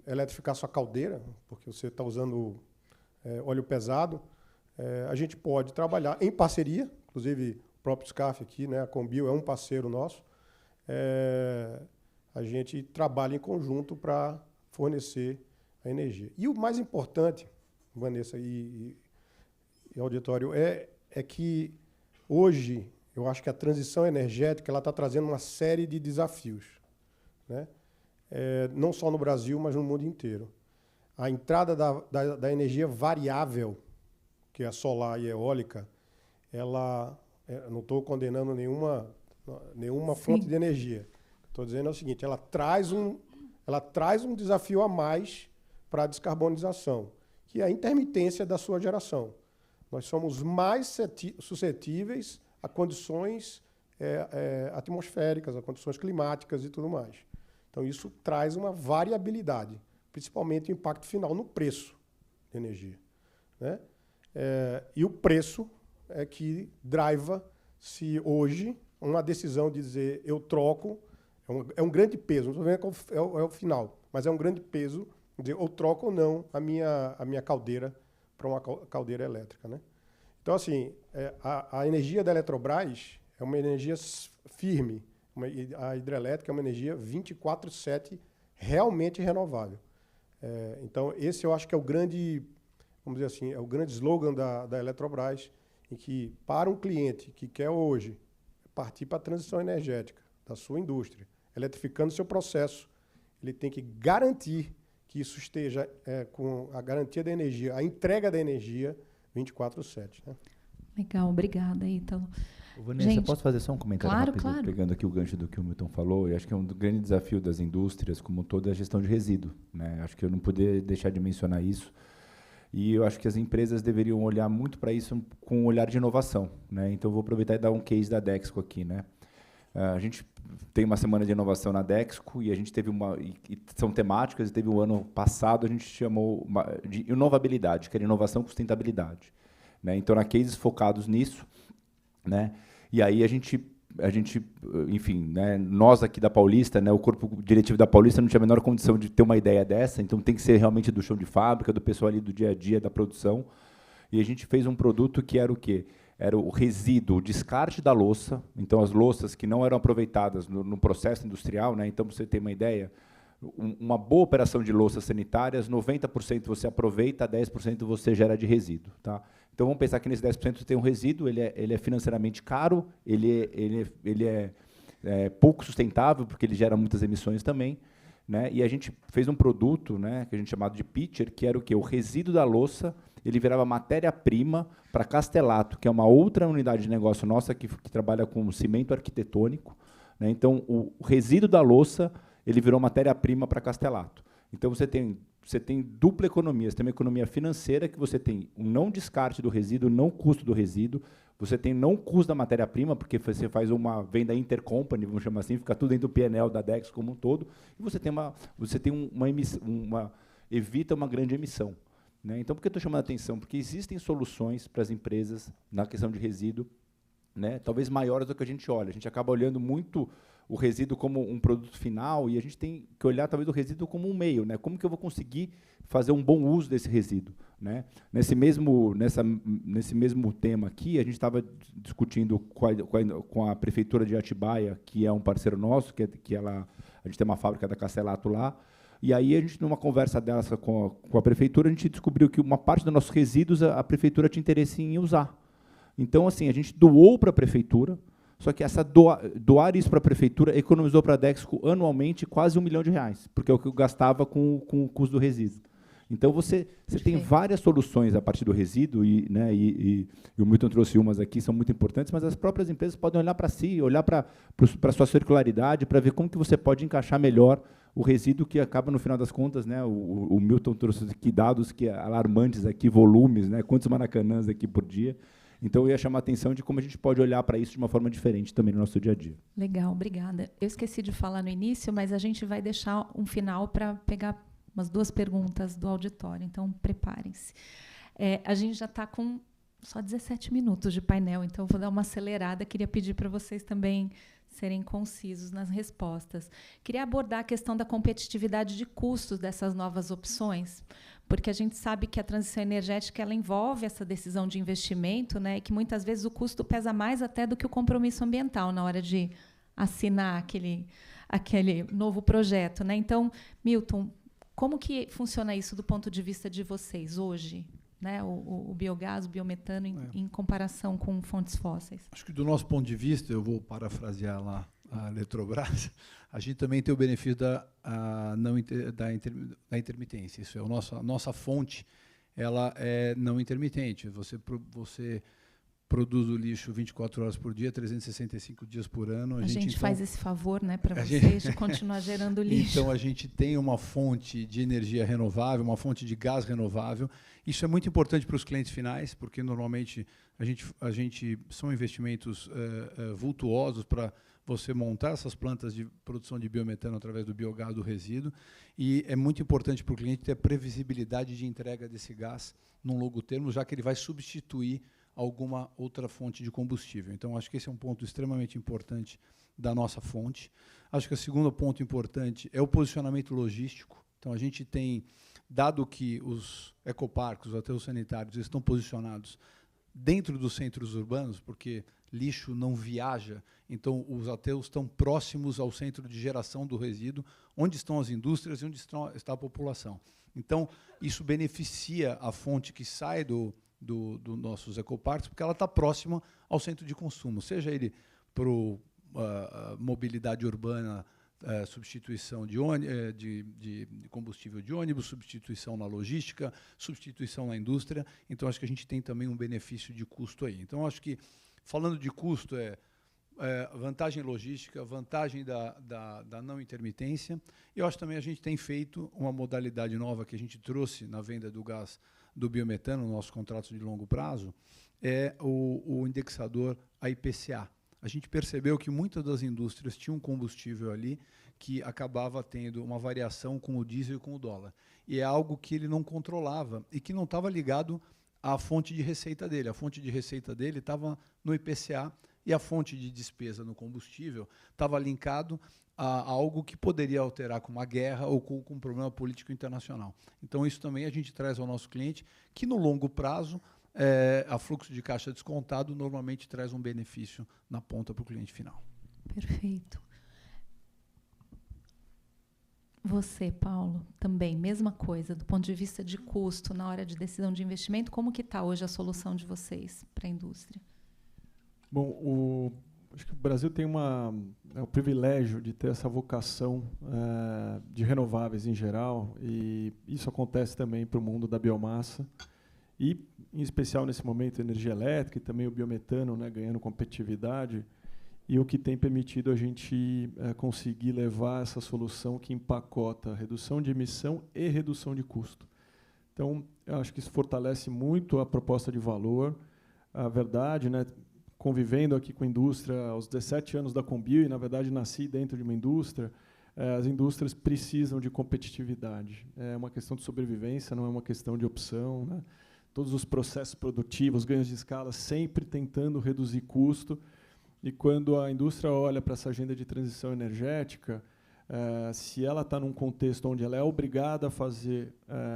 eletrificar sua caldeira, porque você está usando óleo pesado. A gente pode trabalhar em parceria, inclusive o próprio SCAF aqui, né, a Combio é um parceiro nosso. A gente trabalha em conjunto para fornecer a energia. E o mais importante, Vanessa e auditório, é que hoje eu acho que a transição energética está trazendo uma série de desafios, né? Não só no Brasil, mas no mundo inteiro. A entrada da energia variável, que é a solar e a eólica, não estou condenando nenhuma fonte de energia. Estou dizendo o seguinte, ela traz um desafio a mais para a descarbonização, que é a intermitência da sua geração. Nós somos mais suscetíveis a condições atmosféricas, a condições climáticas e tudo mais. Então, isso traz uma variabilidade, principalmente o impacto final no preço de energia, né? E o preço é que driva se hoje uma decisão de dizer eu troco É um grande peso, não estou vendo que é o final, mas é um grande peso, dizer, ou troco ou não a minha caldeira para uma caldeira elétrica, né? Então, assim, a energia da Eletrobras é uma energia firme, a hidrelétrica é uma energia 24/7 realmente renovável. Então, esse eu acho que é o grande, vamos dizer assim, é o grande slogan da Eletrobras, em que, para um cliente que quer hoje partir para a transição energética da sua indústria, eletrificando seu processo, ele tem que garantir que isso esteja com a garantia da energia, a entrega da energia 24/7. Né? Legal, obrigada, Ítalo. Vanessa, Gente, posso fazer só um comentário rápido, claro. pegando aqui o gancho do que o Milton falou? Eu acho que é um grande desafio das indústrias, como toda, é a gestão de resíduo, né? Acho que eu não poderia deixar de mencionar isso. E eu acho que as empresas deveriam olhar muito para isso com um olhar de inovação, né? Então, eu vou aproveitar e dar um case da Dexco aqui, né? A gente tem uma semana de inovação na Dexco e a gente teve são temáticas, e teve um ano passado, a gente chamou de inovabilidade, que era inovação com sustentabilidade, né? Então, na cases focados nisso, né? E aí a gente, enfim, né, nós aqui da Paulista, né, o corpo diretivo da Paulista não tinha a menor condição de ter uma ideia dessa, então tem que ser realmente do chão de fábrica, do pessoal ali do dia a dia da produção. E a gente fez um produto que era o quê? Era o resíduo, o descarte da louça, então as louças que não eram aproveitadas no processo industrial, né? Então, para você ter uma ideia, uma boa operação de louças sanitárias, 90% você aproveita, 10% você gera de resíduo, tá? Então, vamos pensar que nesse 10% você tem um resíduo, ele é financeiramente caro, ele é pouco sustentável, porque ele gera muitas emissões também, né? E a gente fez um produto, né, que a gente chamava de pitcher, que era o quê? O resíduo da louça, ele virava matéria-prima para Castelatto, que é uma outra unidade de negócio nossa que trabalha com cimento arquitetônico, né? Então, o resíduo da louça, ele virou matéria-prima para Castelatto. Então, você tem dupla economia. Você tem uma economia financeira, que você tem um não descarte do resíduo, não custo do resíduo, você tem não custo da matéria-prima, porque você faz uma venda intercompany, vamos chamar assim, fica tudo dentro do PNL da Dex como um todo, e você tem evita uma grande emissão, né? Então, por que eu estou chamando a atenção? Porque existem soluções para as empresas na questão de resíduo, né, talvez maiores do que a gente olha. A gente acaba olhando muito o resíduo como um produto final e a gente tem que olhar talvez o resíduo como um meio, né? Como que eu vou conseguir fazer um bom uso desse resíduo, né? Nesse mesmo tema aqui, a gente estava discutindo com a prefeitura de Atibaia, que é um parceiro nosso, a gente tem uma fábrica da Castelatto lá, e aí a gente, numa conversa dessa com a prefeitura, a gente descobriu que uma parte dos nossos resíduos a prefeitura tinha interesse em usar. Então, assim, a gente doou para a prefeitura, só que doar isso para a prefeitura economizou para a Dexco anualmente quase R$1 milhão, porque é o que eu gastava com o custo do resíduo. Então, você tem várias soluções a partir do resíduo, e o Milton trouxe umas aqui, são muito importantes, mas as próprias empresas podem olhar para si, olhar para a sua circularidade, para ver como que você pode encaixar melhor o resíduo, que acaba, no final das contas, né, o Milton trouxe aqui dados alarmantes, aqui, volumes, né, quantos maracanãs aqui por dia. Então, eu ia chamar a atenção de como a gente pode olhar para isso de uma forma diferente também no nosso dia a dia. Legal, obrigada. Eu esqueci de falar no início, mas a gente vai deixar um final para pegar umas 2 perguntas do auditório, então preparem-se. A gente já está com só 17 minutos de painel, então eu vou dar uma acelerada. Queria pedir para vocês também serem concisos nas respostas. Queria abordar a questão da competitividade de custos dessas novas opções, porque a gente sabe que a transição energética ela envolve essa decisão de investimento, né, e que muitas vezes o custo pesa mais até do que o compromisso ambiental na hora de assinar aquele novo projeto, né? Então, Milton, como que funciona isso do ponto de vista de vocês hoje, né? O biogás, o biometano, em comparação com fontes fósseis? Acho que do nosso ponto de vista, eu vou parafrasear lá a Eletrobras, a gente também tem o benefício da intermitência. Isso é a nossa fonte, ela é não intermitente. Você produz o lixo 24 horas por dia, 365 dias por ano. A gente faz esse favor, né, para vocês de continuar gerando lixo. Então, a gente tem uma fonte de energia renovável, uma fonte de gás renovável. Isso é muito importante para os clientes finais, porque, normalmente, a gente são investimentos vultuosos para você montar essas plantas de produção de biometano através do biogás do resíduo. E é muito importante para o cliente ter a previsibilidade de entrega desse gás num longo termo, já que ele vai substituir alguma outra fonte de combustível. Então, acho que esse é um ponto extremamente importante da nossa fonte. Acho que o segundo ponto importante é o posicionamento logístico. Então, a gente tem, dado que os ecoparques, os aterros sanitários, estão posicionados dentro dos centros urbanos, porque lixo não viaja, então os aterros estão próximos ao centro de geração do resíduo, onde estão as indústrias e onde está a população. Então, isso beneficia a fonte que sai do nossos ecoparques, porque ela está próxima ao centro de consumo, seja ele para mobilidade urbana, substituição de combustível de ônibus, substituição na logística, substituição na indústria. Então, acho que a gente tem também um benefício de custo aí. Então, acho que, falando de custo, vantagem logística, vantagem da não intermitência. E eu acho também a gente tem feito uma modalidade nova que a gente trouxe na venda do gás do biometano, nos nossos contratos de longo prazo, é o indexador a IPCA. A gente percebeu que muitas das indústrias tinham combustível ali que acabava tendo uma variação com o diesel e com o dólar. E é algo que ele não controlava e que não estava ligado à fonte de receita dele. A fonte de receita dele estava no IPCA e a fonte de despesa no combustível estava linkado a algo que poderia alterar com uma guerra ou com um problema político internacional. Então, isso também a gente traz ao nosso cliente, que no longo prazo, a fluxo de caixa descontado normalmente traz um benefício na ponta para o cliente final. Perfeito. Você, Paulo, também, mesma coisa, do ponto de vista de custo, na hora de decisão de investimento, como que está hoje a solução de vocês para a indústria? Bom, acho que o Brasil tem o privilégio de ter essa vocação de renováveis em geral, e isso acontece também para o mundo da biomassa, e, em especial, nesse momento, a energia elétrica e também o biometano, né, ganhando competitividade, e o que tem permitido a gente conseguir levar essa solução que empacota redução de emissão e redução de custo. Então, eu acho que isso fortalece muito a proposta de valor. A verdade, né, convivendo aqui com a indústria aos 17 anos da Combio, e, na verdade, nasci dentro de uma indústria, as indústrias precisam de competitividade. É uma questão de sobrevivência, não é uma questão de opção, né? Todos os processos produtivos, ganhos de escala, sempre tentando reduzir custo. E quando a indústria olha para essa agenda de transição energética, se ela está num contexto onde ela é obrigada a fazer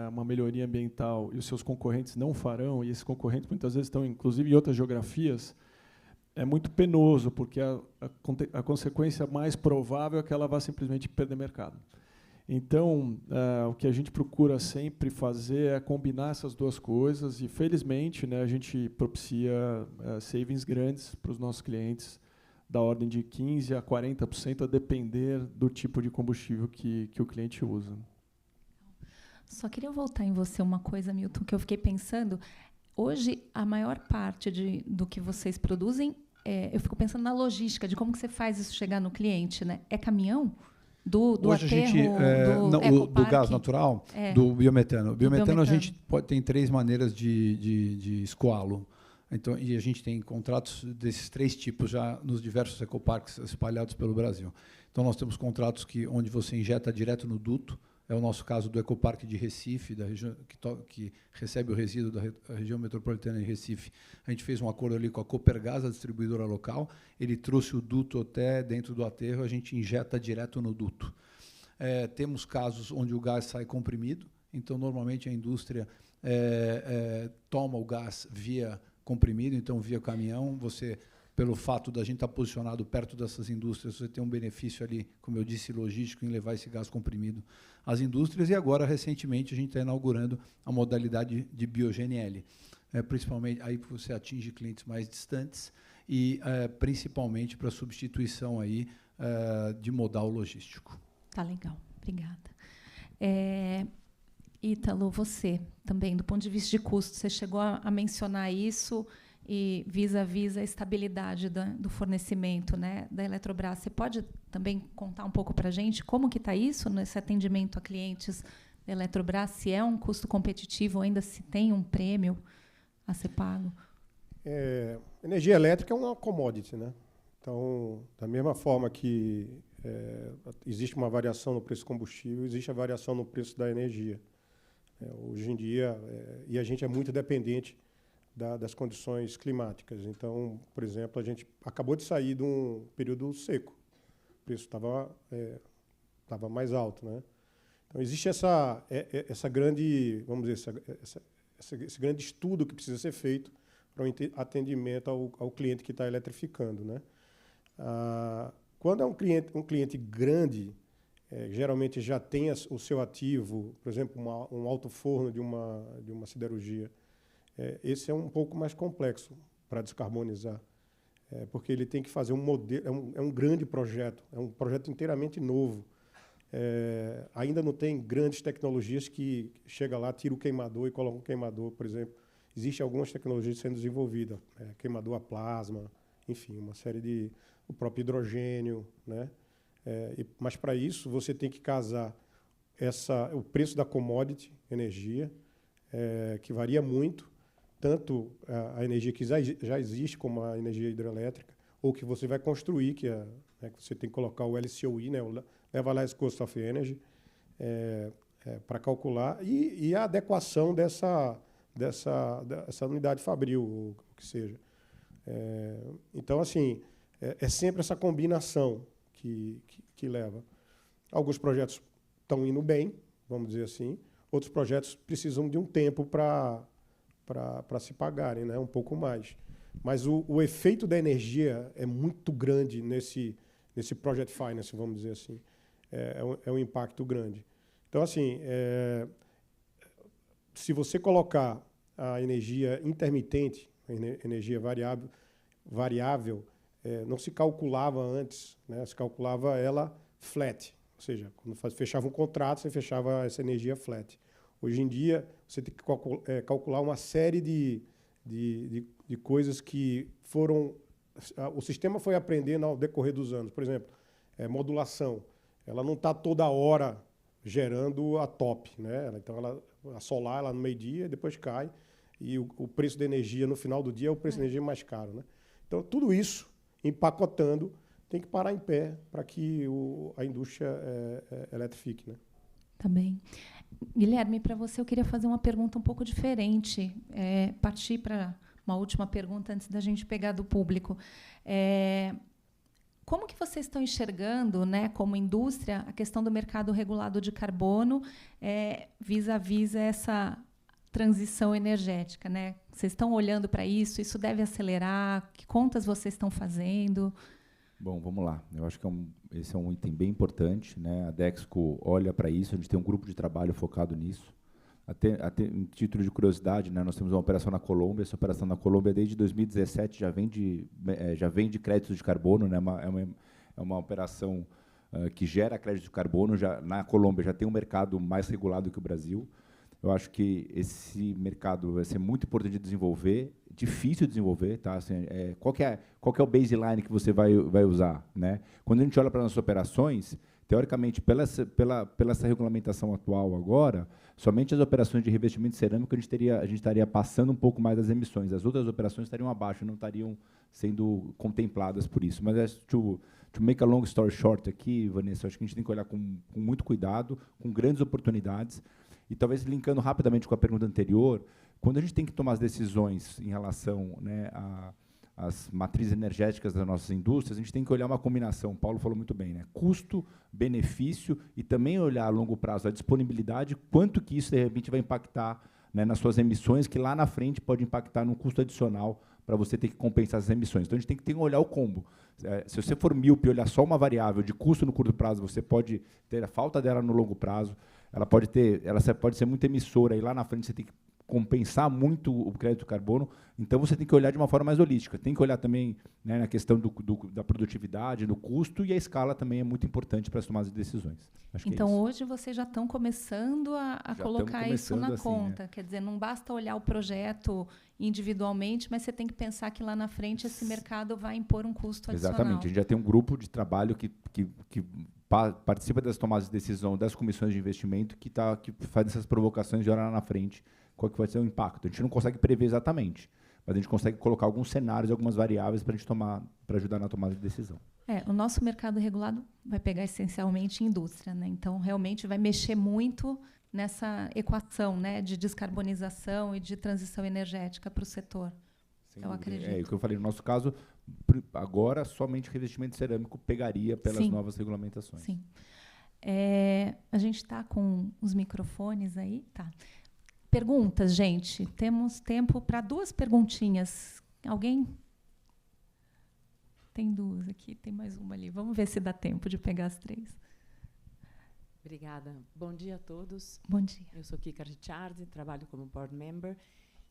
uma melhoria ambiental e os seus concorrentes não farão, e esses concorrentes muitas vezes estão, inclusive, em outras geografias, é muito penoso, porque a consequência mais provável é que ela vá simplesmente perder mercado. Então, o que a gente procura sempre fazer é combinar essas duas coisas, e, felizmente, né, a gente propicia savings grandes para os nossos clientes, da ordem de 15% a 40%, a depender do tipo de combustível que o cliente usa. Só queria voltar em você uma coisa, Milton, que eu fiquei pensando. Hoje, a maior parte do que vocês produzem, eu fico pensando na logística, de como que você faz isso chegar no cliente, né? É caminhão? Do Hoje aterro, do gás natural, do biometano. O biometano a gente tem 3 maneiras de escoá-lo. Então, e a gente tem contratos desses 3 tipos já nos diversos ecoparques espalhados pelo Brasil. Então, nós temos contratos onde você injeta direto no duto. É o nosso caso do Ecoparque de Recife, da região, que recebe o resíduo da região metropolitana de Recife. A gente fez um acordo ali com a Copergás, a distribuidora local. Ele trouxe o duto até dentro do aterro, a gente injeta direto no duto. Temos casos onde o gás sai comprimido, então, normalmente, a indústria toma o gás via comprimido, então, via caminhão. Pelo fato da gente estar posicionado perto dessas indústrias, você tem um benefício ali, como eu disse, logístico, em levar esse gás comprimido às indústrias. E agora, recentemente, a gente está inaugurando a modalidade de bioGNL, principalmente aí você atinge clientes mais distantes e principalmente para substituição aí, de modal logístico. Tá legal, obrigada. Ítalo, você também, do ponto de vista de custo, você chegou a mencionar isso, e vis-à-vis a estabilidade do fornecimento, né, da Eletrobras. Você pode também contar um pouco para a gente como que está isso nesse atendimento a clientes da Eletrobras, se é um custo competitivo, ainda se tem um prêmio a ser pago? Energia elétrica é uma commodity, né? Então, da mesma forma que existe uma variação no preço do combustível, existe a variação no preço da energia. Hoje em dia, e a gente é muito dependente das condições climáticas. Então, por exemplo, a gente acabou de sair de um período seco, preço estava mais alto, né? Então existe essa grande, vamos dizer, esse grande estudo que precisa ser feito para o atendimento ao cliente que está eletrificando, né? Quando é um cliente grande, geralmente já tem o seu ativo, por exemplo, um alto forno de uma siderurgia. Esse é um pouco mais complexo para descarbonizar, porque ele tem que fazer um modelo, é um grande projeto, é um projeto inteiramente novo. Ainda não tem grandes tecnologias que chega lá, tira o queimador e coloca um queimador, por exemplo. Existem algumas tecnologias sendo desenvolvidas, queimador a plasma, enfim, uma série de... o próprio hidrogênio, né? Mas, para isso, você tem que casar o preço da commodity, energia, que varia muito, tanto a energia que já existe, como a energia hidrelétrica, ou que você vai construir, que você tem que colocar o LCOE, né? O Levelized Cost of Energy, para calcular, e a adequação dessa unidade fabril, ou o que seja. Então, assim, é sempre essa combinação que leva. Alguns projetos estão indo bem, vamos dizer assim, outros projetos precisam de um tempo para se pagarem, né? Um pouco mais. Mas o efeito da energia é muito grande nesse project finance, vamos dizer assim. É um impacto grande. Então, assim, se você colocar a energia intermitente, a energia variável, não se calculava antes, né? Se calculava ela flat, ou seja, quando fechava um contrato, você fechava essa energia flat. Hoje em dia, você tem que calcular uma série de coisas que foram... O sistema foi aprendendo ao decorrer dos anos. Por exemplo, modulação. Ela não está toda hora gerando a top, né? Então, a solar ela no meio-dia, depois cai, e o preço da energia no final do dia é o preço da energia mais caro, né? Então, tudo isso, empacotando, tem que parar em pé para que a indústria eletrifique, né? Tá bem. Guilherme, para você eu queria fazer uma pergunta um pouco diferente, partir para uma última pergunta antes da gente pegar do público. Como que vocês estão enxergando, né, como indústria, a questão do mercado regulado de carbono vis-à-vis essa transição energética, né? Vocês estão olhando para isso? Isso deve acelerar? Que contas vocês estão fazendo? Bom, vamos lá. Eu acho que esse é um item bem importante, né? A Dexco olha para isso, a gente tem um grupo de trabalho focado nisso. Até em título de curiosidade, né, nós temos uma operação na Colômbia. Essa operação na Colômbia, desde 2017, já vem de créditos de carbono, né? É uma operação que gera créditos de carbono. Na Colômbia já tem um mercado mais regulado que o Brasil. Eu acho que esse mercado vai ser muito importante de desenvolver, difícil de desenvolver, tá? Assim, qual que é o baseline que você vai usar, né? Quando a gente olha para as nossas operações, teoricamente, pela essa regulamentação atual agora, somente as operações de revestimento cerâmico a gente estaria passando um pouco mais das emissões. As outras operações estariam abaixo, não estariam sendo contempladas por isso. Mas, to make a long story short aqui, Vanessa, acho que a gente tem que olhar com muito cuidado, com grandes oportunidades. E talvez linkando rapidamente com a pergunta anterior, quando a gente tem que tomar as decisões em relação, né, às matrizes energéticas das nossas indústrias, a gente tem que olhar uma combinação, o Paulo falou muito bem, né, custo, benefício, e também olhar a longo prazo a disponibilidade, quanto que isso, de repente, vai impactar, né, nas suas emissões, que lá na frente pode impactar num custo adicional para você ter que compensar as emissões. Então, a gente tem que olhar o combo. Se você for míope e olhar só uma variável de custo no curto prazo, você pode ter a falta dela no longo prazo. Ela pode ser muito emissora, e lá na frente você tem que compensar muito o crédito de carbono. Então, você tem que olhar de uma forma mais holística. Tem que olhar também, né, na questão da produtividade, do custo, e a escala também é muito importante para as tomadas de decisões. Acho então, que é isso. hoje vocês já estão começando a colocar isso na conta. Né? Quer dizer, não basta olhar o projeto individualmente, mas você tem que pensar que lá na frente esse mercado vai impor um custo adicional. Exatamente. A gente já tem um grupo de trabalho que participa das tomadas de decisão das comissões de investimento que faz essas provocações de olhar lá na frente qual que vai ser o impacto. A gente não consegue prever exatamente, mas a gente consegue colocar alguns cenários, algumas variáveis para ajudar na tomada de decisão. O nosso mercado regulado vai pegar essencialmente indústria, né? Então, realmente vai mexer muito nessa equação, né, de descarbonização e de transição energética para o setor. Eu acredito. O que eu falei, no nosso caso, agora somente revestimento cerâmico pegaria pelas novas regulamentações. Sim. A gente está com os microfones aí? Tá. Perguntas, gente. Temos tempo para 2 perguntinhas. Alguém? Tem 2 aqui, tem mais uma ali. Vamos ver se dá tempo de pegar as 3. Obrigada. Bom dia a todos. Bom dia. Eu sou Kika Ricciardi, trabalho como board member,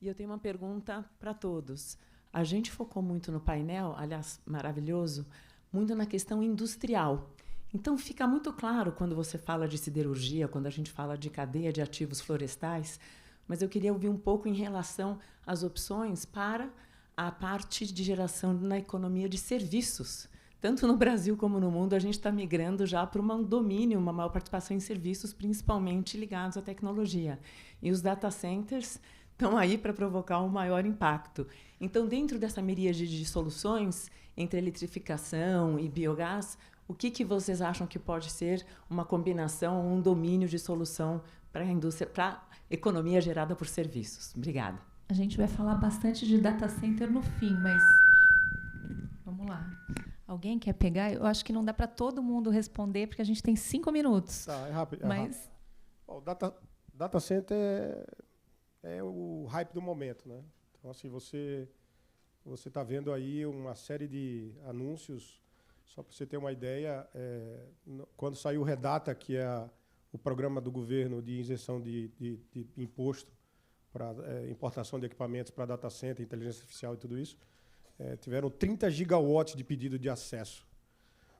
e eu tenho uma pergunta para todos. A gente focou muito no painel, aliás, maravilhoso, muito na questão industrial. Então, fica muito claro quando você fala de siderurgia, quando a gente fala de cadeia de ativos florestais, mas eu queria ouvir um pouco em relação às opções para a parte de geração na economia de serviços. Tanto no Brasil como no mundo, a gente está migrando já para um domínio, uma maior participação em serviços, principalmente ligados à tecnologia. E os data centers estão aí para provocar um maior impacto. Então, dentro dessa miríade de soluções, entre eletrificação e biogás, o que vocês acham que pode ser uma combinação, um domínio de solução para a indústria, para a economia gerada por serviços? Obrigada. A gente vai falar bastante de data center no fim, mas vamos lá. Alguém quer pegar? Eu acho que não dá para todo mundo responder, porque a gente tem 5 minutos. Tá, é rápido. Mas... O data center é o hype do momento, né? Então, assim, você está vendo aí uma série de anúncios. Só para você ter uma ideia, quando saiu o Redata, que é o programa do governo de isenção de imposto para importação de equipamentos para data center, inteligência artificial e tudo isso, tiveram 30 gigawatts de pedido de acesso.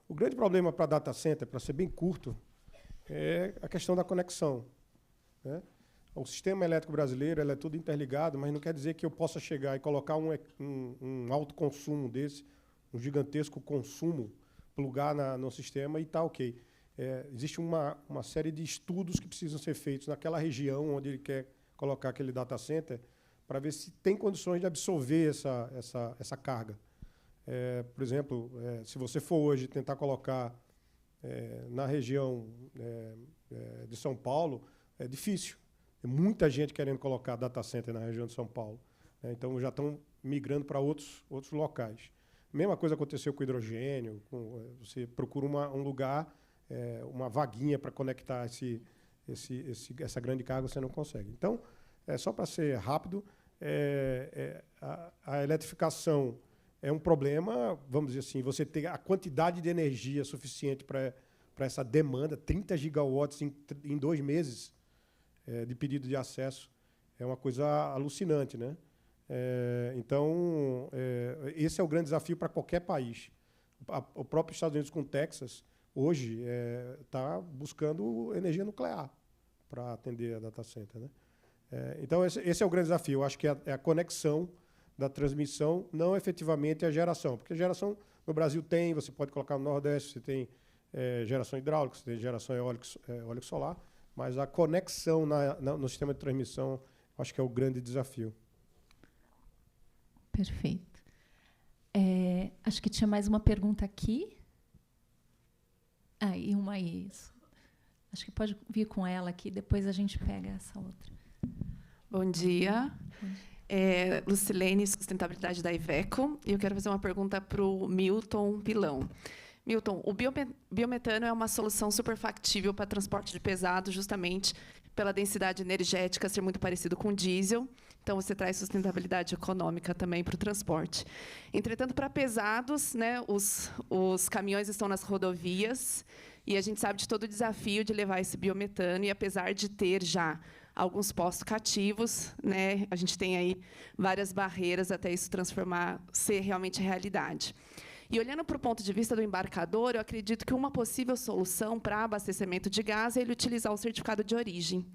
O grande problema para data center, para ser bem curto, é a questão da conexão, né? O sistema elétrico brasileiro é tudo interligado, mas não quer dizer que eu possa chegar e colocar um alto consumo desse, um gigantesco consumo, plugar no sistema e está ok. Existe uma série de estudos que precisam ser feitos naquela região onde ele quer colocar aquele data center, para ver se tem condições de absorver essa carga. Por exemplo, se você for hoje tentar colocar na região de São Paulo, é difícil. Tem muita gente querendo colocar data center na região de São Paulo, né? Então, já estão migrando para outros locais. Mesma coisa aconteceu com o hidrogênio. Você procura um lugar, uma vaguinha para conectar essa grande carga, você não consegue. Então, só para ser rápido, a eletrificação é um problema, vamos dizer assim, você ter a quantidade de energia suficiente para essa demanda, 30 gigawatts em 2 meses de pedido de acesso, é uma coisa alucinante, né? Então, esse é o grande desafio para qualquer país. O próprio Estados Unidos com o Texas, hoje, está buscando energia nuclear para atender a data center, né? Então, esse é o grande desafio. Eu acho que é a conexão da transmissão, não efetivamente a geração. Porque a geração no Brasil você pode colocar no Nordeste, você tem geração hidráulica, você tem geração eólico-solar, mas a conexão no sistema de transmissão, acho que é o grande desafio. Perfeito. Acho que tinha mais uma pergunta aqui. E uma aí. Acho que pode vir com ela aqui, depois a gente pega essa outra. Bom dia. Lucilene, Sustentabilidade da Iveco. E eu quero fazer uma pergunta para o Milton Pilão. Milton, o biometano é uma solução super factível para transporte de pesado, justamente pela densidade energética ser muito parecido com o diesel. Então, você traz sustentabilidade econômica também para o transporte. Entretanto, para pesados, né, os caminhões estão nas rodovias e a gente sabe de todo o desafio de levar esse biometano, e apesar de ter já alguns postos cativos, né, a gente tem aí várias barreiras até isso ser realmente realidade. E olhando para o ponto de vista do embarcador, eu acredito que uma possível solução para abastecimento de gás é ele utilizar o certificado de origem.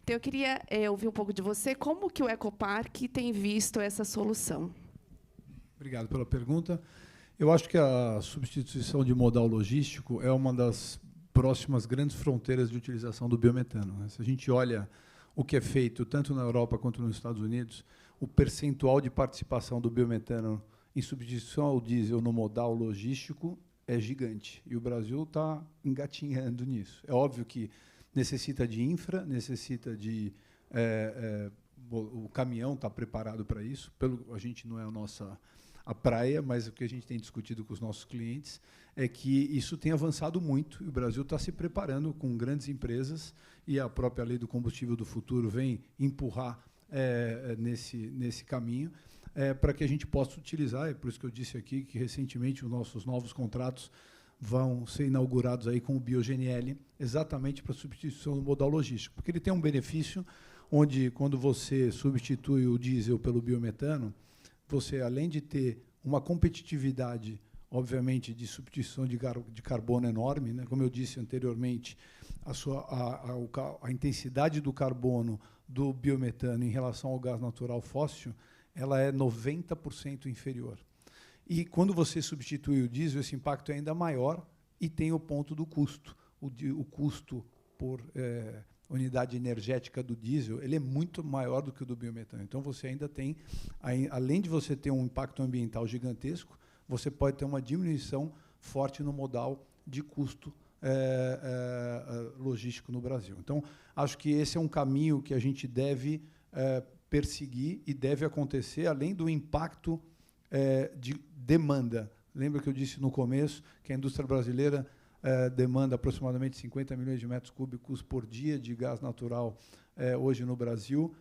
Então, eu queria ouvir um pouco de você, como que o Ecopark tem visto essa solução? Obrigado pela pergunta. Eu acho que a substituição de modal logístico é uma das próximas grandes fronteiras de utilização do biometano, né? Se a gente olha o que é feito tanto na Europa quanto nos Estados Unidos, o percentual de participação do biometano em substituição ao diesel no modal logístico é gigante. E o Brasil está engatinhando nisso. É óbvio que necessita de infra, necessita de... o caminhão está preparado para isso. A gente não é a a praia, mas o que a gente tem discutido com os nossos clientes é que isso tem avançado muito, e o Brasil está se preparando com grandes empresas, e a própria Lei do Combustível do Futuro vem empurrar nesse caminho, para que a gente possa utilizar. É por isso que eu disse aqui que, recentemente, os nossos novos contratos vão ser inaugurados aí com o BioGNL, exatamente para substituição do modal logístico, porque ele tem um benefício onde, quando você substitui o diesel pelo biometano, você, além de ter uma competitividade, obviamente, de substituição de carbono enorme, né? Como eu disse anteriormente, a intensidade do carbono do biometano em relação ao gás natural fóssil, ela é 90% inferior. E, quando você substitui o diesel, esse impacto é ainda maior, e tem o ponto do custo. O custo por unidade energética do diesel, ele é muito maior do que o do biometano. Então, você ainda tem, além de você ter um impacto ambiental gigantesco, você pode ter uma diminuição forte no modal de custo logístico no Brasil. Então, acho que esse é um caminho que a gente deve perseguir, e deve acontecer, além do impacto de demanda. Lembra que eu disse no começo que a indústria brasileira demanda aproximadamente 50 milhões de metros cúbicos por dia de gás natural hoje no Brasil.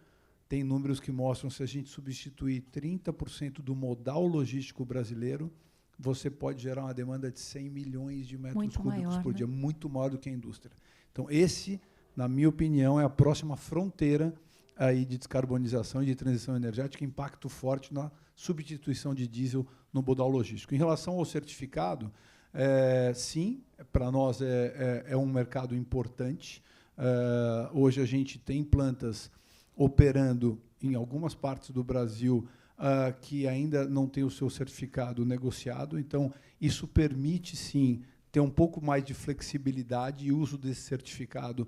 Tem números que mostram, se a gente substituir 30% do modal logístico brasileiro, você pode gerar uma demanda de 100 milhões de metros cúbicos por dia, muito maior do que a indústria. Então, esse, na minha opinião, é a próxima fronteira aí de descarbonização e de transição energética, impacto forte na substituição de diesel no modal logístico. Em relação ao certificado, sim, para nós é um mercado importante. Hoje a gente tem plantas operando em algumas partes do Brasil que ainda não tem o seu certificado negociado. Então, isso permite, sim, ter um pouco mais de flexibilidade e uso desse certificado.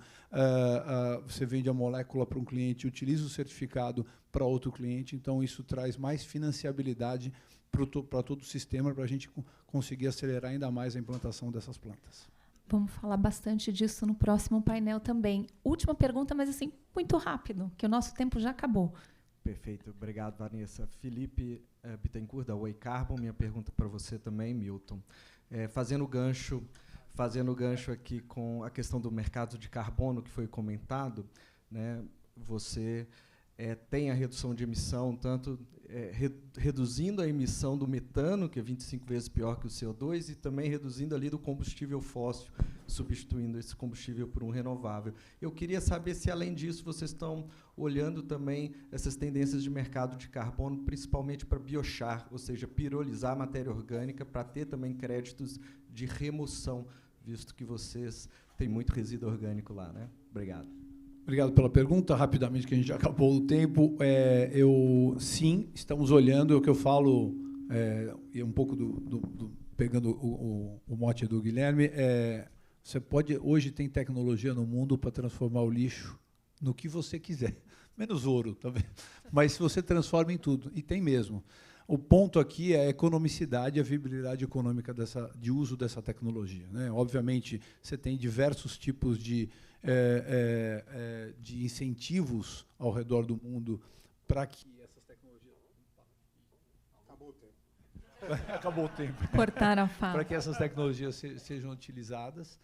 Você vende a molécula para um cliente, utiliza o certificado para outro cliente. Então, isso traz mais financiabilidade para todo o sistema, para a gente conseguir acelerar ainda mais a implantação dessas plantas. Vamos falar bastante disso no próximo painel também. Última pergunta, mas assim, muito rápido, que o nosso tempo já acabou. Perfeito, obrigado, Vanessa. Felipe Bittencourt, da Way Carbon, minha pergunta para você também, Milton. Fazendo gancho aqui com a questão do mercado de carbono que foi comentado, né, você tem a redução de emissão, tanto reduzindo a emissão do metano, que é 25 vezes pior que o CO2, e também reduzindo ali do combustível fóssil, substituindo esse combustível por um renovável. Eu queria saber se, além disso, vocês estão olhando também essas tendências de mercado de carbono, principalmente para biochar, ou seja, pirolizar a matéria orgânica, para ter também créditos de remoção, visto que vocês têm muito resíduo orgânico lá, né? Obrigado. Obrigado pela pergunta. Rapidamente, que a gente já acabou o tempo. Sim, estamos olhando. O que eu falo, e um pouco pegando o mote do Guilherme, você pode, hoje tem tecnologia no mundo para transformar o lixo no que você quiser, menos ouro, tá vendo? Mas se você transforma em tudo, e tem mesmo. O ponto aqui é a economicidade e a viabilidade econômica de uso dessa tecnologia, né? Obviamente, você tem diversos tipos de incentivos ao redor do mundo para que essas tecnologias... Acabou o tempo. Acabou o tempo. Cortaram a fala. Para que essas tecnologias sejam utilizadas.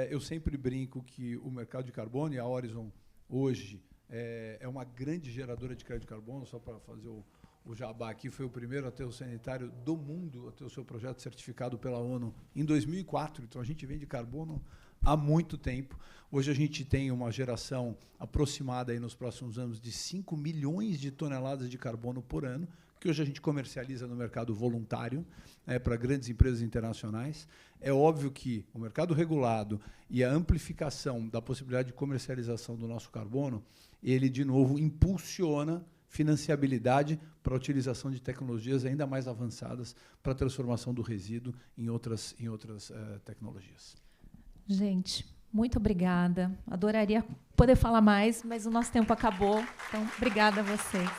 Eu sempre brinco que o mercado de carbono, e a Horizon hoje é uma grande geradora de crédito de carbono, só para fazer o jabá aqui, foi o primeiro aterro sanitário do mundo a ter o seu projeto certificado pela ONU em 2004. Então, a gente vende carbono há muito tempo. Hoje a gente tem uma geração aproximada aí nos próximos anos de 5 milhões de toneladas de carbono por ano, que hoje a gente comercializa no mercado voluntário, para grandes empresas internacionais. É óbvio que o mercado regulado e a amplificação da possibilidade de comercialização do nosso carbono, ele, de novo, impulsiona financiabilidade para a utilização de tecnologias ainda mais avançadas para a transformação do resíduo em outras tecnologias. Gente, muito obrigada. Adoraria poder falar mais, mas o nosso tempo acabou. Então, obrigada a vocês.